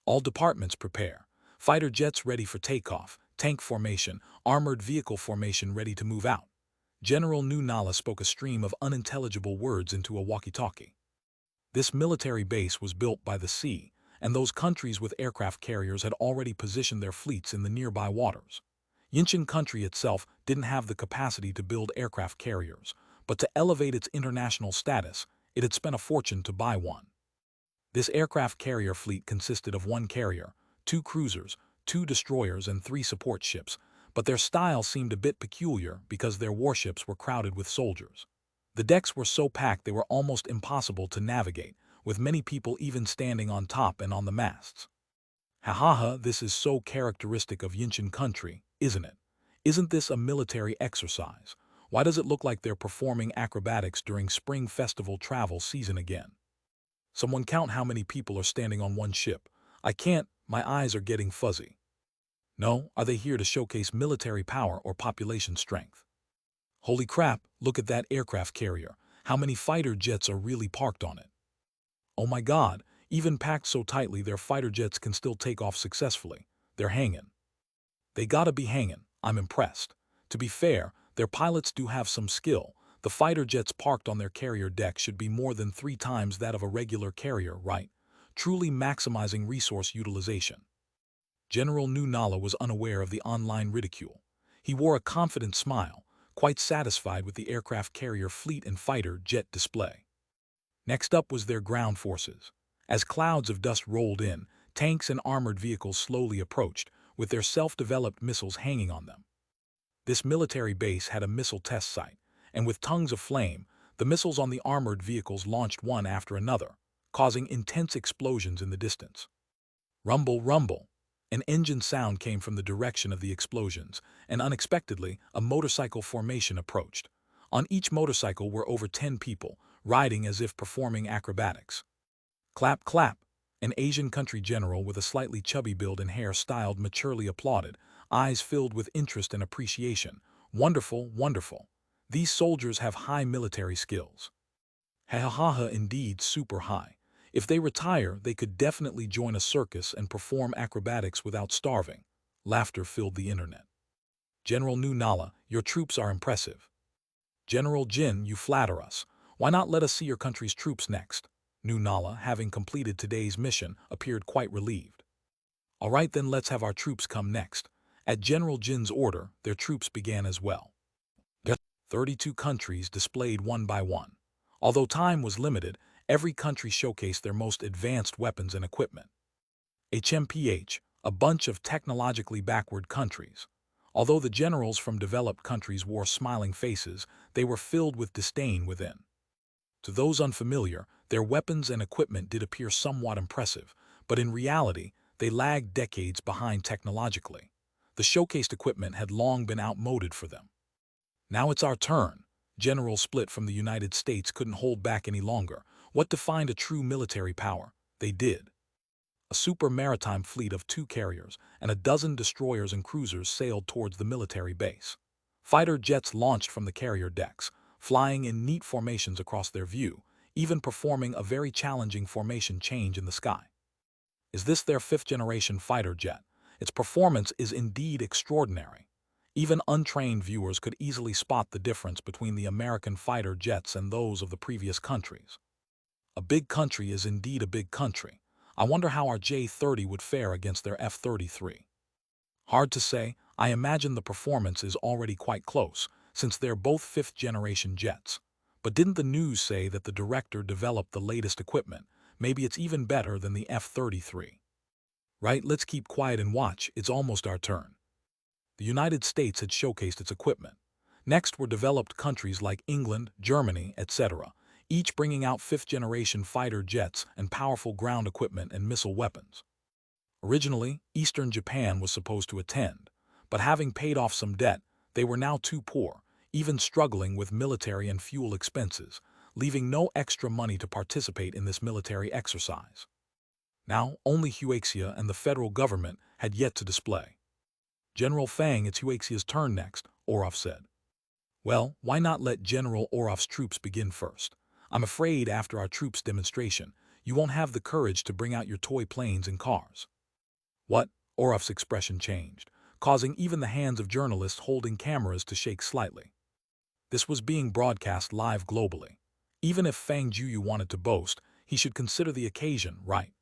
All departments prepare. Fighter jets ready for takeoff, tank formation, armored vehicle formation ready to move out. General Nu Nala spoke a stream of unintelligible words into a walkie-talkie. This military base was built by the sea, and those countries with aircraft carriers had already positioned their fleets in the nearby waters. Yinshan country itself didn't have the capacity to build aircraft carriers, but to elevate its international status, it had spent a fortune to buy one. This aircraft carrier fleet consisted of one carrier, 2 cruisers, 2 destroyers, and 3 support ships, but their style seemed a bit peculiar because their warships were crowded with soldiers. The decks were so packed they were almost impossible to navigate, with many people even standing on top and on the masts. Ha, this is so characteristic of Yinshan country, isn't it? Isn't this a military exercise? Why does it look like they're performing acrobatics during spring festival travel season again? Someone count how many people are standing on one ship. I can't, my eyes are getting fuzzy. No, are they here to showcase military power or population strength? Holy crap, look at that aircraft carrier. How many fighter jets are really parked on it? Oh my God, even packed so tightly their fighter jets can still take off successfully. They're hanging. They gotta be hanging. I'm impressed. To be fair, their pilots do have some skill. The fighter jets parked on their carrier deck should be more than 3 times that of a regular carrier, right? Truly maximizing resource utilization. General Nu Nala was unaware of the online ridicule. He wore a confident smile, quite satisfied with the aircraft carrier fleet and fighter jet display. Next up was their ground forces. As clouds of dust rolled in, tanks and armored vehicles slowly approached, with their self-developed missiles hanging on them. This military base had a missile test site, and with tongues of flame, The missiles on the armored vehicles launched one after another, causing intense explosions in the distance. Rumble, rumble. An engine sound came from the direction of the explosions, and unexpectedly, a motorcycle formation approached. On each motorcycle were over 10 people, riding as if performing acrobatics. Clap, clap. An Asian country general with a slightly chubby build and hair styled maturely applauded, eyes filled with interest and appreciation. Wonderful, wonderful. These soldiers have high military skills. Ha ha ha ha, indeed super high. If they retire, they could definitely join a circus and perform acrobatics without starving. Laughter filled the internet. General Nu Nala, your troops are impressive. General Jin, you flatter us. Why not let us see your country's troops next? Nu Nala, having completed today's mission, appeared quite relieved. All right, then let's have our troops come next. At General Jin's order, their troops began as well. 32 countries displayed one by one. Although time was limited, every country showcased their most advanced weapons and equipment. HMPH, a bunch of technologically backward countries. Although the generals from developed countries wore smiling faces, they were filled with disdain within. To those unfamiliar, their weapons and equipment did appear somewhat impressive, but in reality, they lagged decades behind technologically. The showcased equipment had long been outmoded for them. Now it's our turn. General Split from the United States couldn't hold back any longer. What defined a true military power? They did. A super maritime fleet of 2 carriers and a dozen destroyers and cruisers sailed towards the military base. Fighter jets launched from the carrier decks, flying in neat formations across their view, even performing a very challenging formation change in the sky. Is this their 5th-generation fighter jet? Its performance is indeed extraordinary. Even untrained viewers could easily spot the difference between the American fighter jets and those of the previous countries. A big country is indeed a big country. I wonder how our J-30 would fare against their F-33. Hard to say. I imagine the performance is already quite close, since they're both 5th-generation jets. But didn't the news say that the director developed the latest equipment? Maybe it's even better than the F-33. Right, let's keep quiet and watch. It's almost our turn. The United States had showcased its equipment. Next were developed countries like England, Germany, etc., each bringing out 5th-generation fighter jets and powerful ground equipment and missile weapons. Originally, Eastern Japan was supposed to attend, but having paid off some debt, they were now too poor, even struggling with military and fuel expenses, leaving no extra money to participate in this military exercise. Now, only Huaxia and the federal government had yet to display. General Fang, it's Huaxia's turn next, Orov said. Well, why not let General Orov's troops begin first? I'm afraid after our troops' demonstration, you won't have the courage to bring out your toy planes and cars. What? Orov's expression changed, causing even the hands of journalists holding cameras to shake slightly. This was being broadcast live globally. Even if Fang Jueyu wanted to boast, he should consider the occasion, right?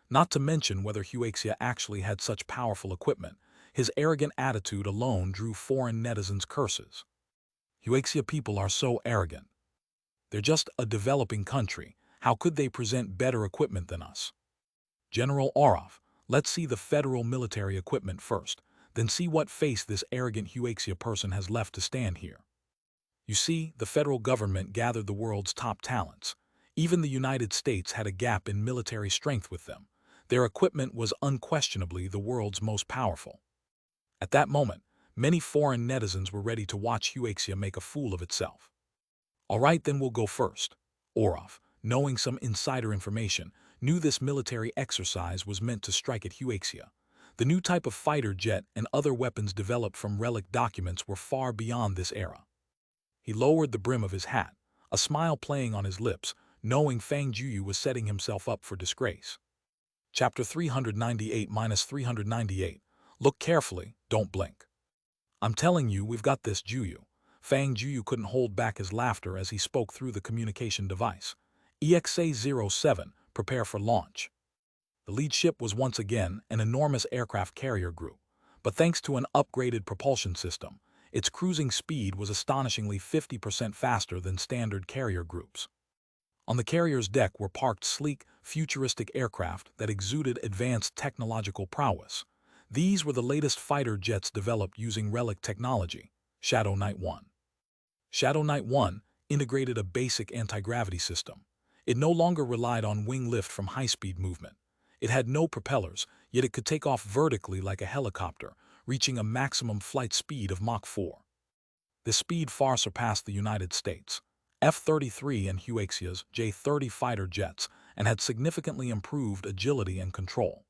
Not to mention whether Huaxia actually had such powerful equipment. His arrogant attitude alone drew foreign netizens' curses. Huaxia people are so arrogant. They're just a developing country. How could they present better equipment than us? General Orov, let's see the federal military equipment first, then see what face this arrogant Huaxia person has left to stand here. You see, the federal government gathered the world's top talents. Even the United States had a gap in military strength with them. Their equipment was unquestionably the world's most powerful. At that moment, many foreign netizens were ready to watch Huaxia make a fool of itself. All right, then we'll go first. Orov, knowing some insider information, knew this military exercise was meant to strike at Huaxia. The new type of fighter jet and other weapons developed from relic documents were far beyond this era. He lowered the brim of his hat, a smile playing on his lips, knowing Fang Jueyu was setting himself up for disgrace. Chapter 398-398. Look carefully, don't blink. I'm telling you, we've got this, Jueyu. Fang Jueyu couldn't hold back his laughter as he spoke through the communication device. EXA-07, prepare for launch. The lead ship was once again an enormous aircraft carrier group, but thanks to an upgraded propulsion system, its cruising speed was astonishingly 50% faster than standard carrier groups. On the carrier's deck were parked sleek, futuristic aircraft that exuded advanced technological prowess. These were the latest fighter jets developed using relic technology, Shadow Knight 1. Shadow Knight 1, integrated a basic anti-gravity system. It no longer relied on wing lift from high-speed movement. It had no propellers, yet it could take off vertically like a helicopter, reaching a maximum flight speed of Mach 4. This speed far surpassed the United States F-33 and Huaxia's J-30 fighter jets and had significantly improved agility and control.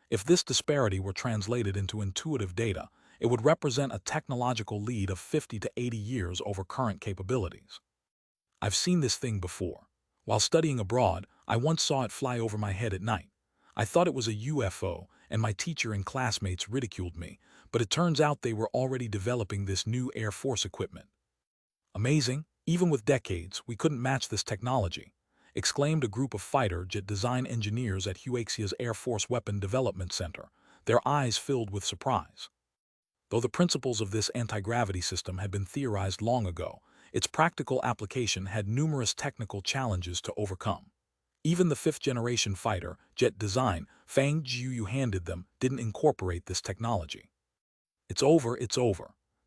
If this disparity were translated into intuitive data, it would represent a technological lead of 50 to 80 years over current capabilities. I've seen this thing before. While studying abroad, I once saw it fly over my head at night. I thought it was a UFO, and my teacher and classmates ridiculed me, but it turns out they were already developing this new Air Force equipment. Amazing, even with decades, we couldn't match this technology, exclaimed a group of fighter jet design engineers at Huaxia's Air Force Weapon Development Center, their eyes filled with surprise. Though the principles of this anti-gravity system had been theorized long ago, its practical application had numerous technical challenges to overcome. Even the fifth-generation fighter jet design Fang Jueyu handed them didn't incorporate this technology. It's over.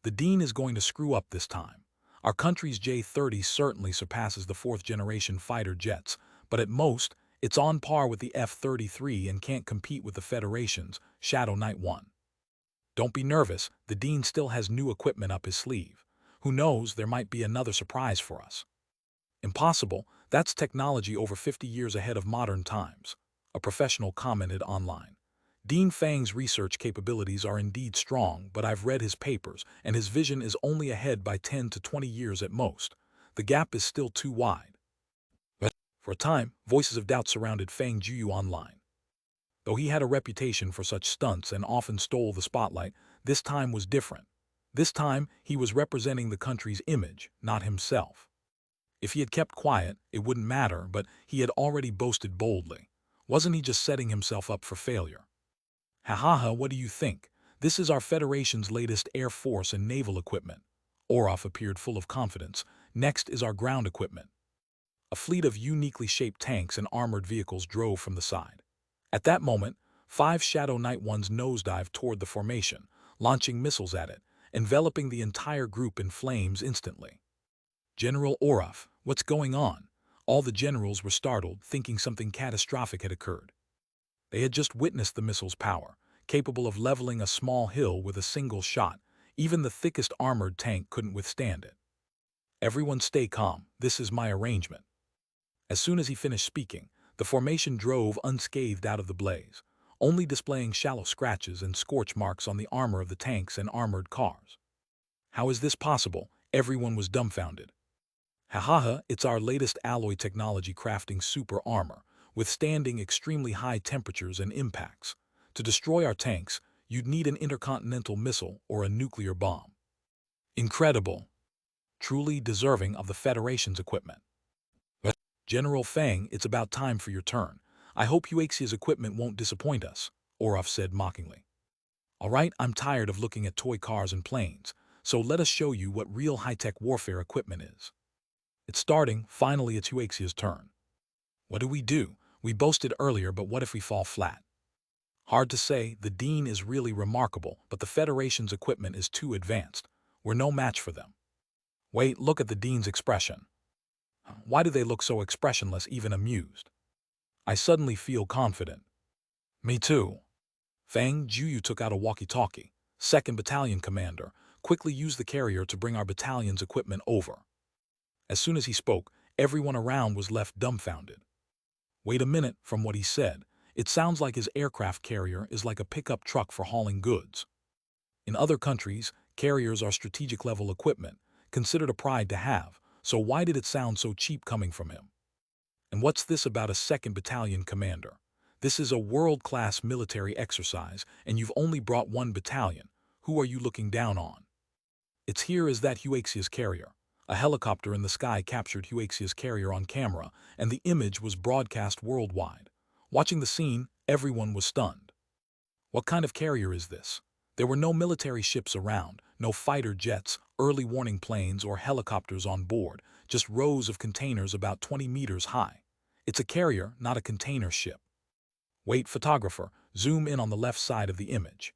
The Dean is going to screw up this time. Our country's J-30 certainly surpasses the fourth-generation fighter jets, but at most, it's on par with the F-33 and can't compete with the Federation's Shadow Knight 1. Don't be nervous, the Dean still has new equipment up his sleeve. Who knows, there might be another surprise for us. Impossible, that's technology over 50 years ahead of modern times, a professional commented online. Dean Fang's research capabilities are indeed strong, but I've read his papers, and his vision is only ahead by 10 to 20 years at most. The gap is still too wide. But for a time, voices of doubt surrounded Fang Jueyu online. Though he had a reputation for such stunts and often stole the spotlight, this time was different. This time, he was representing the country's image, not himself. If he had kept quiet, it wouldn't matter, but he had already boasted boldly. Wasn't he just setting himself up for failure? Ha, what do you think? This is our Federation's latest Air Force and naval equipment. Orov appeared full of confidence. Next is our ground equipment. A fleet of uniquely shaped tanks and armored vehicles drove from the side. At that moment, 5 Shadow Knight 1s nosedived toward the formation, launching missiles at it, enveloping the entire group in flames instantly. General Orov, what's going on? All the generals were startled, thinking something catastrophic had occurred. They had just witnessed the missile's power, capable of leveling a small hill with a single shot. Even the thickest armored tank couldn't withstand it. Everyone stay calm, this is my arrangement. As soon as he finished speaking, the formation drove unscathed out of the blaze, only displaying shallow scratches and scorch marks on the armor of the tanks and armored cars. How is this possible? Everyone was dumbfounded. It's our latest alloy technology crafting super armor, withstanding extremely high temperatures and impacts. To destroy our tanks, you'd need an intercontinental missile or a nuclear bomb. Incredible. Truly deserving of the Federation's equipment. But General Fang, it's about time for your turn. I hope Huaxia's equipment won't disappoint us, Orov said mockingly. All right, I'm tired of looking at toy cars and planes, so let us show you what real high-tech warfare equipment is. It's starting, finally it's Huaxia's turn. What do? We boasted earlier, but what if we fall flat? Hard to say, the Dean is really remarkable, but the Federation's equipment is too advanced. We're no match for them. Wait, look at the Dean's expression. Why do they look so expressionless, even amused? I suddenly feel confident. Me too. Fang Jueyu took out a walkie-talkie. 2nd Battalion Commander, quickly use the carrier to bring our battalion's equipment over. As soon as he spoke, everyone around was left dumbfounded. Wait a minute, from what he said, it sounds like his aircraft carrier is like a pickup truck for hauling goods. In other countries, carriers are strategic-level equipment, considered a pride to have, so why did it sound so cheap coming from him? And what's this about a 2nd Battalion Commander? This is a world-class military exercise, and you've only brought 1 battalion. Who are you looking down on? It's here is that Huaxia's carrier. A helicopter in the sky captured Huaxia's carrier on camera, and the image was broadcast worldwide. Watching the scene, everyone was stunned. What kind of carrier is this? There were no military ships around, no fighter jets, early warning planes, or helicopters on board, just rows of containers about 20 meters high. It's a carrier, not a container ship. Wait, photographer, zoom in on the left side of the image.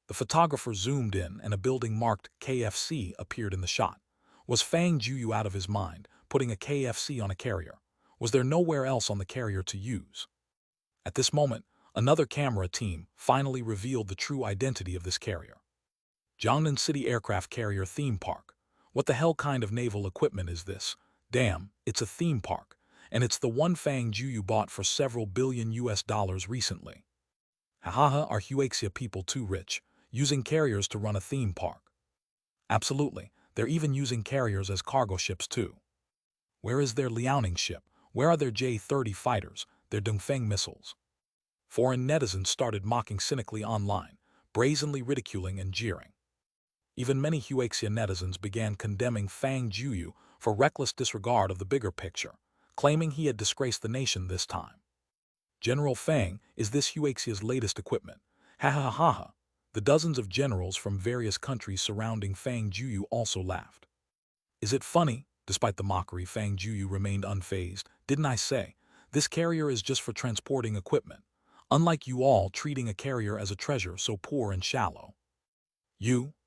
The photographer zoomed in, and a building marked KFC appeared in the shot. Was Fang Jueyu out of his mind? putting a KFC on a carrier. Was there nowhere else on the carrier to use? At this moment, another camera team finally revealed the true identity of this carrier. Jiangnan City Aircraft Carrier Theme Park. What the hell kind of naval equipment is this? Damn, it's a theme park, and it's the one Fang Jueyu bought for several billion US dollars recently. Hahaha, are Huaxia people too rich, using carriers to run a theme park? Absolutely, they're even using carriers as cargo ships too. Where is their Liaoning ship? Where are their J-30 fighters, their Dongfeng missiles? Foreign netizens started mocking cynically online, brazenly ridiculing and jeering. Even many Huaxia netizens began condemning Fang Jueyu for reckless disregard of the bigger picture, claiming he had disgraced the nation this time. General Fang, is this Huaxia's latest equipment? Ha ha ha ha. The dozens of generals from various countries surrounding Fang Jueyu also laughed. Is it funny? Despite the mockery, Fang Jueyu remained unfazed. Didn't I say? This carrier is just for transporting equipment. Unlike you all treating a carrier as a treasure so poor and shallow.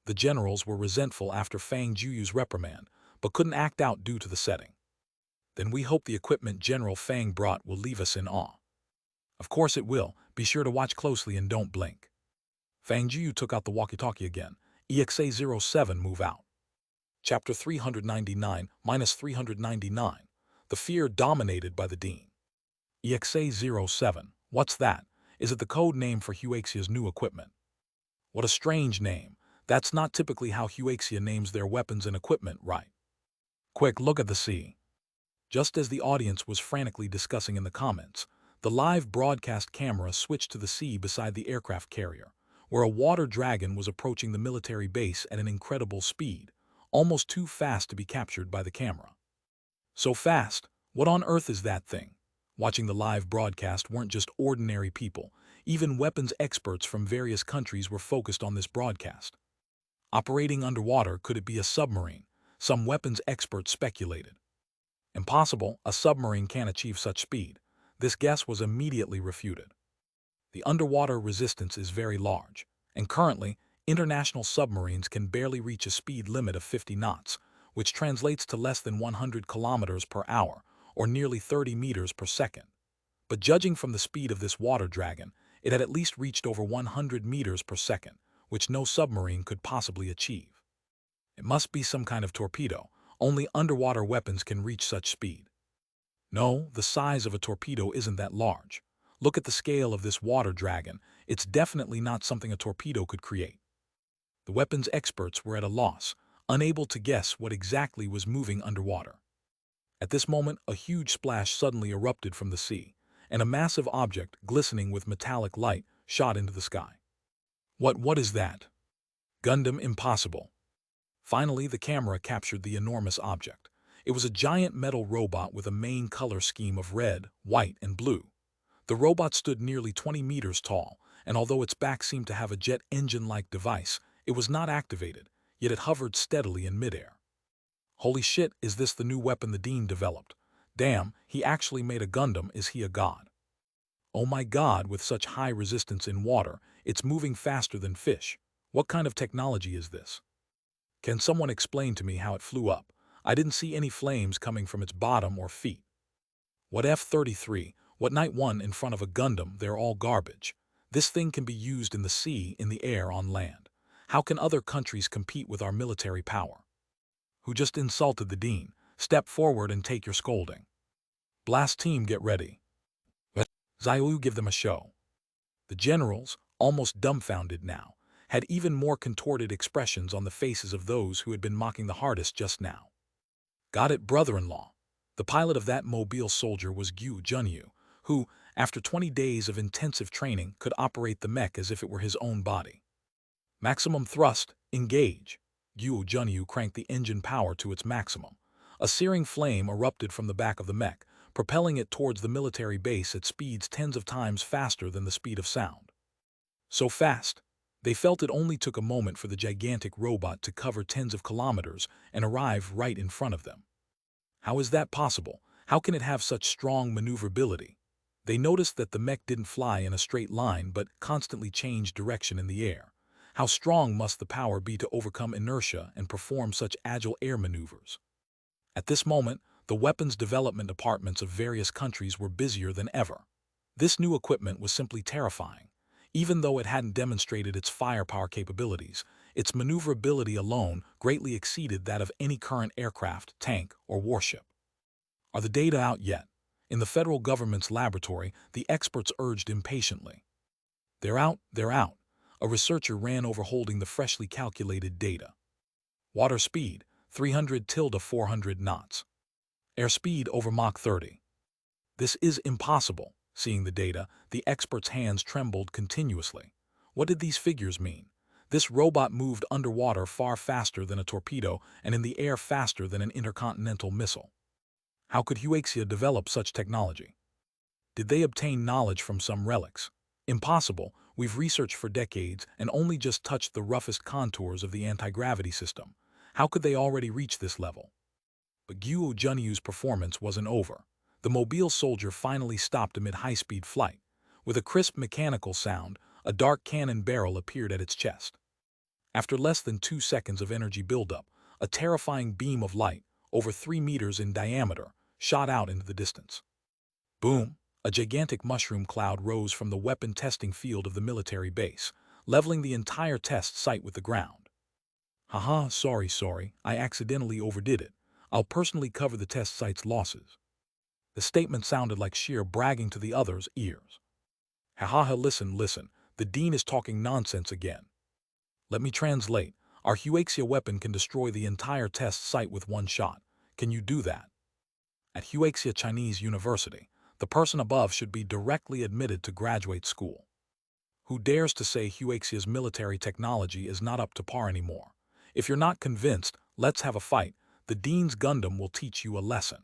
The generals were resentful after Fang Jueyu's reprimand, but couldn't act out due to the setting. Then we hope the equipment General Fang brought will leave us in awe. Of course it will. Be sure to watch closely and don't blink. Fang Jueyu took out the walkie-talkie again. EXA-07 move out. Chapter 399-399. The fear dominated by the Dean. EXA-07. What's that? Is it the code name for Huaxia's new equipment? What a strange name. That's not typically how Huaxia names their weapons and equipment, right? Quick, look at the sea. Just as the audience was frantically discussing in the comments, the live broadcast camera switched to the sea beside the aircraft carrier, where a water dragon was approaching the military base at an incredible speed, almost too fast to be captured by the camera. So fast? What on earth is that thing? Watching the live broadcast weren't just ordinary people. Even weapons experts from various countries were focused on this broadcast. Operating underwater, could it be a submarine? Some weapons experts speculated. Impossible, a submarine can't achieve such speed. This guess was immediately refuted. The underwater resistance is very large, and currently, international submarines can barely reach a speed limit of 50 knots, which translates to less than 100 kilometers per hour, or nearly 30 meters per second. But judging from the speed of this water dragon, it had at least reached over 100 meters per second, which no submarine could possibly achieve. It must be some kind of torpedo. Only underwater weapons can reach such speed. No, the size of a torpedo isn't that large. Look at the scale of this water dragon. It's definitely not something a torpedo could create. The weapons experts were at a loss, unable to guess what exactly was moving underwater. At this moment, a huge splash suddenly erupted from the sea, and a massive object, glistening with metallic light, shot into the sky. What is that? Gundam Impossible. Finally, the camera captured the enormous object. It was a giant metal robot with a main color scheme of red, white, and blue. The robot stood nearly 20 meters tall, and although its back seemed to have a jet engine-like device, it was not activated, yet it hovered steadily in midair. Holy shit, is this the new weapon the Dean developed? Damn, he actually made a Gundam. Is he a god? Oh my god, with such high resistance in water, it's moving faster than fish. What kind of technology is this? Can someone explain to me how it flew up? I didn't see any flames coming from its bottom or feet. What F-33? What Night 1 in front of a Gundam? They're all garbage. This thing can be used in the sea, in the air, on land. How can other countries compete with our military power? Who just insulted the Dean? Step forward and take your scolding. Blast team, get ready. Xiaoyu, give them a show. The generals, almost dumbfounded now, had even more contorted expressions on the faces of those who had been mocking the hardest just now. Got it, brother-in-law. The pilot of that mobile soldier was Gogh Junyu, who, after 20 days of intensive training, could operate the mech as if it were his own body. Maximum thrust, engage. Gogh Junyu cranked the engine power to its maximum. A searing flame erupted from the back of the mech, propelling it towards the military base at speeds tens of times faster than the speed of sound. So fast, they felt it only took a moment for the gigantic robot to cover tens of kilometers and arrive right in front of them. How is that possible? How can it have such strong maneuverability? They noticed that the mech didn't fly in a straight line but constantly changed direction in the air. How strong must the power be to overcome inertia and perform such agile air maneuvers? At this moment, the weapons development departments of various countries were busier than ever. This new equipment was simply terrifying. Even though it hadn't demonstrated its firepower capabilities, its maneuverability alone greatly exceeded that of any current aircraft, tank, or warship. Are the data out yet? In the federal government's laboratory, the experts urged impatiently. They're out, they're out. A researcher ran over holding the freshly calculated data. Water speed, 300-400 knots. Airspeed over Mach 30. This is impossible. Seeing the data, the expert's hands trembled continuously. What did these figures mean? This robot moved underwater far faster than a torpedo and in the air faster than an intercontinental missile. How could Huaxia develop such technology? Did they obtain knowledge from some relics? Impossible. We've researched for decades and only just touched the roughest contours of the anti-gravity system. How could they already reach this level? But Gogh Junyu's performance wasn't over. The mobile soldier finally stopped amid high-speed flight. With a crisp mechanical sound, a dark cannon barrel appeared at its chest. After less than 2 seconds of energy buildup, a terrifying beam of light, over 3 meters in diameter, shot out into the distance. Boom! A gigantic mushroom cloud rose from the weapon testing field of the military base, leveling the entire test site with the ground. Haha, sorry, I accidentally overdid it. I'll personally cover the test site's losses. The statement sounded like sheer bragging to the others' ears. Haha, listen, the Dean is talking nonsense again. Let me translate. Our Huaxia weapon can destroy the entire test site with one shot. Can you do that? At Huaxia Chinese University, the person above should be directly admitted to graduate school. Who dares to say Huaxia's military technology is not up to par anymore? If you're not convinced, let's have a fight. The Dean's Gundam will teach you a lesson.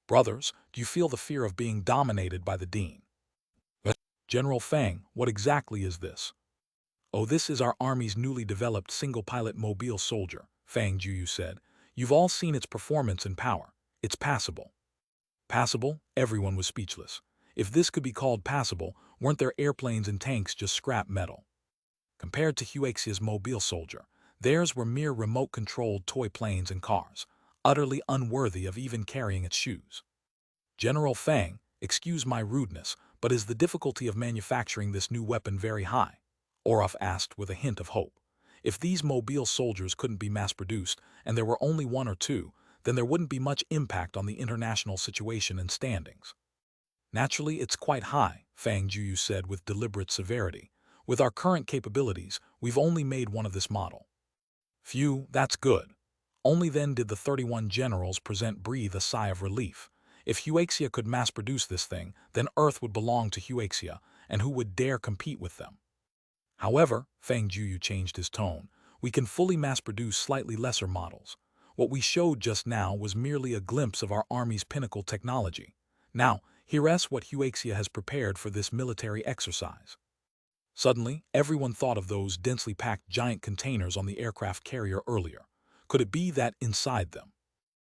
Brothers, do you feel the fear of being dominated by the Dean? General Fang, what exactly is this? Oh, this is our Army's newly developed single-pilot mobile soldier, Fang Jueyu said. You've all seen its performance and power. It's passable. Passable? Everyone was speechless. If this could be called passable, weren't their airplanes and tanks just scrap metal? Compared to Huaxia's mobile soldier, theirs were mere remote-controlled toy planes and cars, utterly unworthy of even carrying its shoes. General Fang, excuse my rudeness, but is the difficulty of manufacturing this new weapon very high? Orov asked with a hint of hope. If these mobile soldiers couldn't be mass-produced, and there were only 1 or 2, then there wouldn't be much impact on the international situation and standings. Naturally, it's quite high, Fang Jueyu said with deliberate severity. With our current capabilities, we've only made one of this model. Phew, that's good. Only then did the 31 generals breathe a sigh of relief. If Huaxia could mass-produce this thing, then Earth would belong to Huaxia, and who would dare compete with them? However, Fang Jueyu changed his tone, we can fully mass-produce slightly lesser models. What we showed just now was merely a glimpse of our Army's pinnacle technology. Now, here's what Huaxia has prepared for this military exercise. Suddenly, everyone thought of those densely packed giant containers on the aircraft carrier earlier. Could it be that inside them,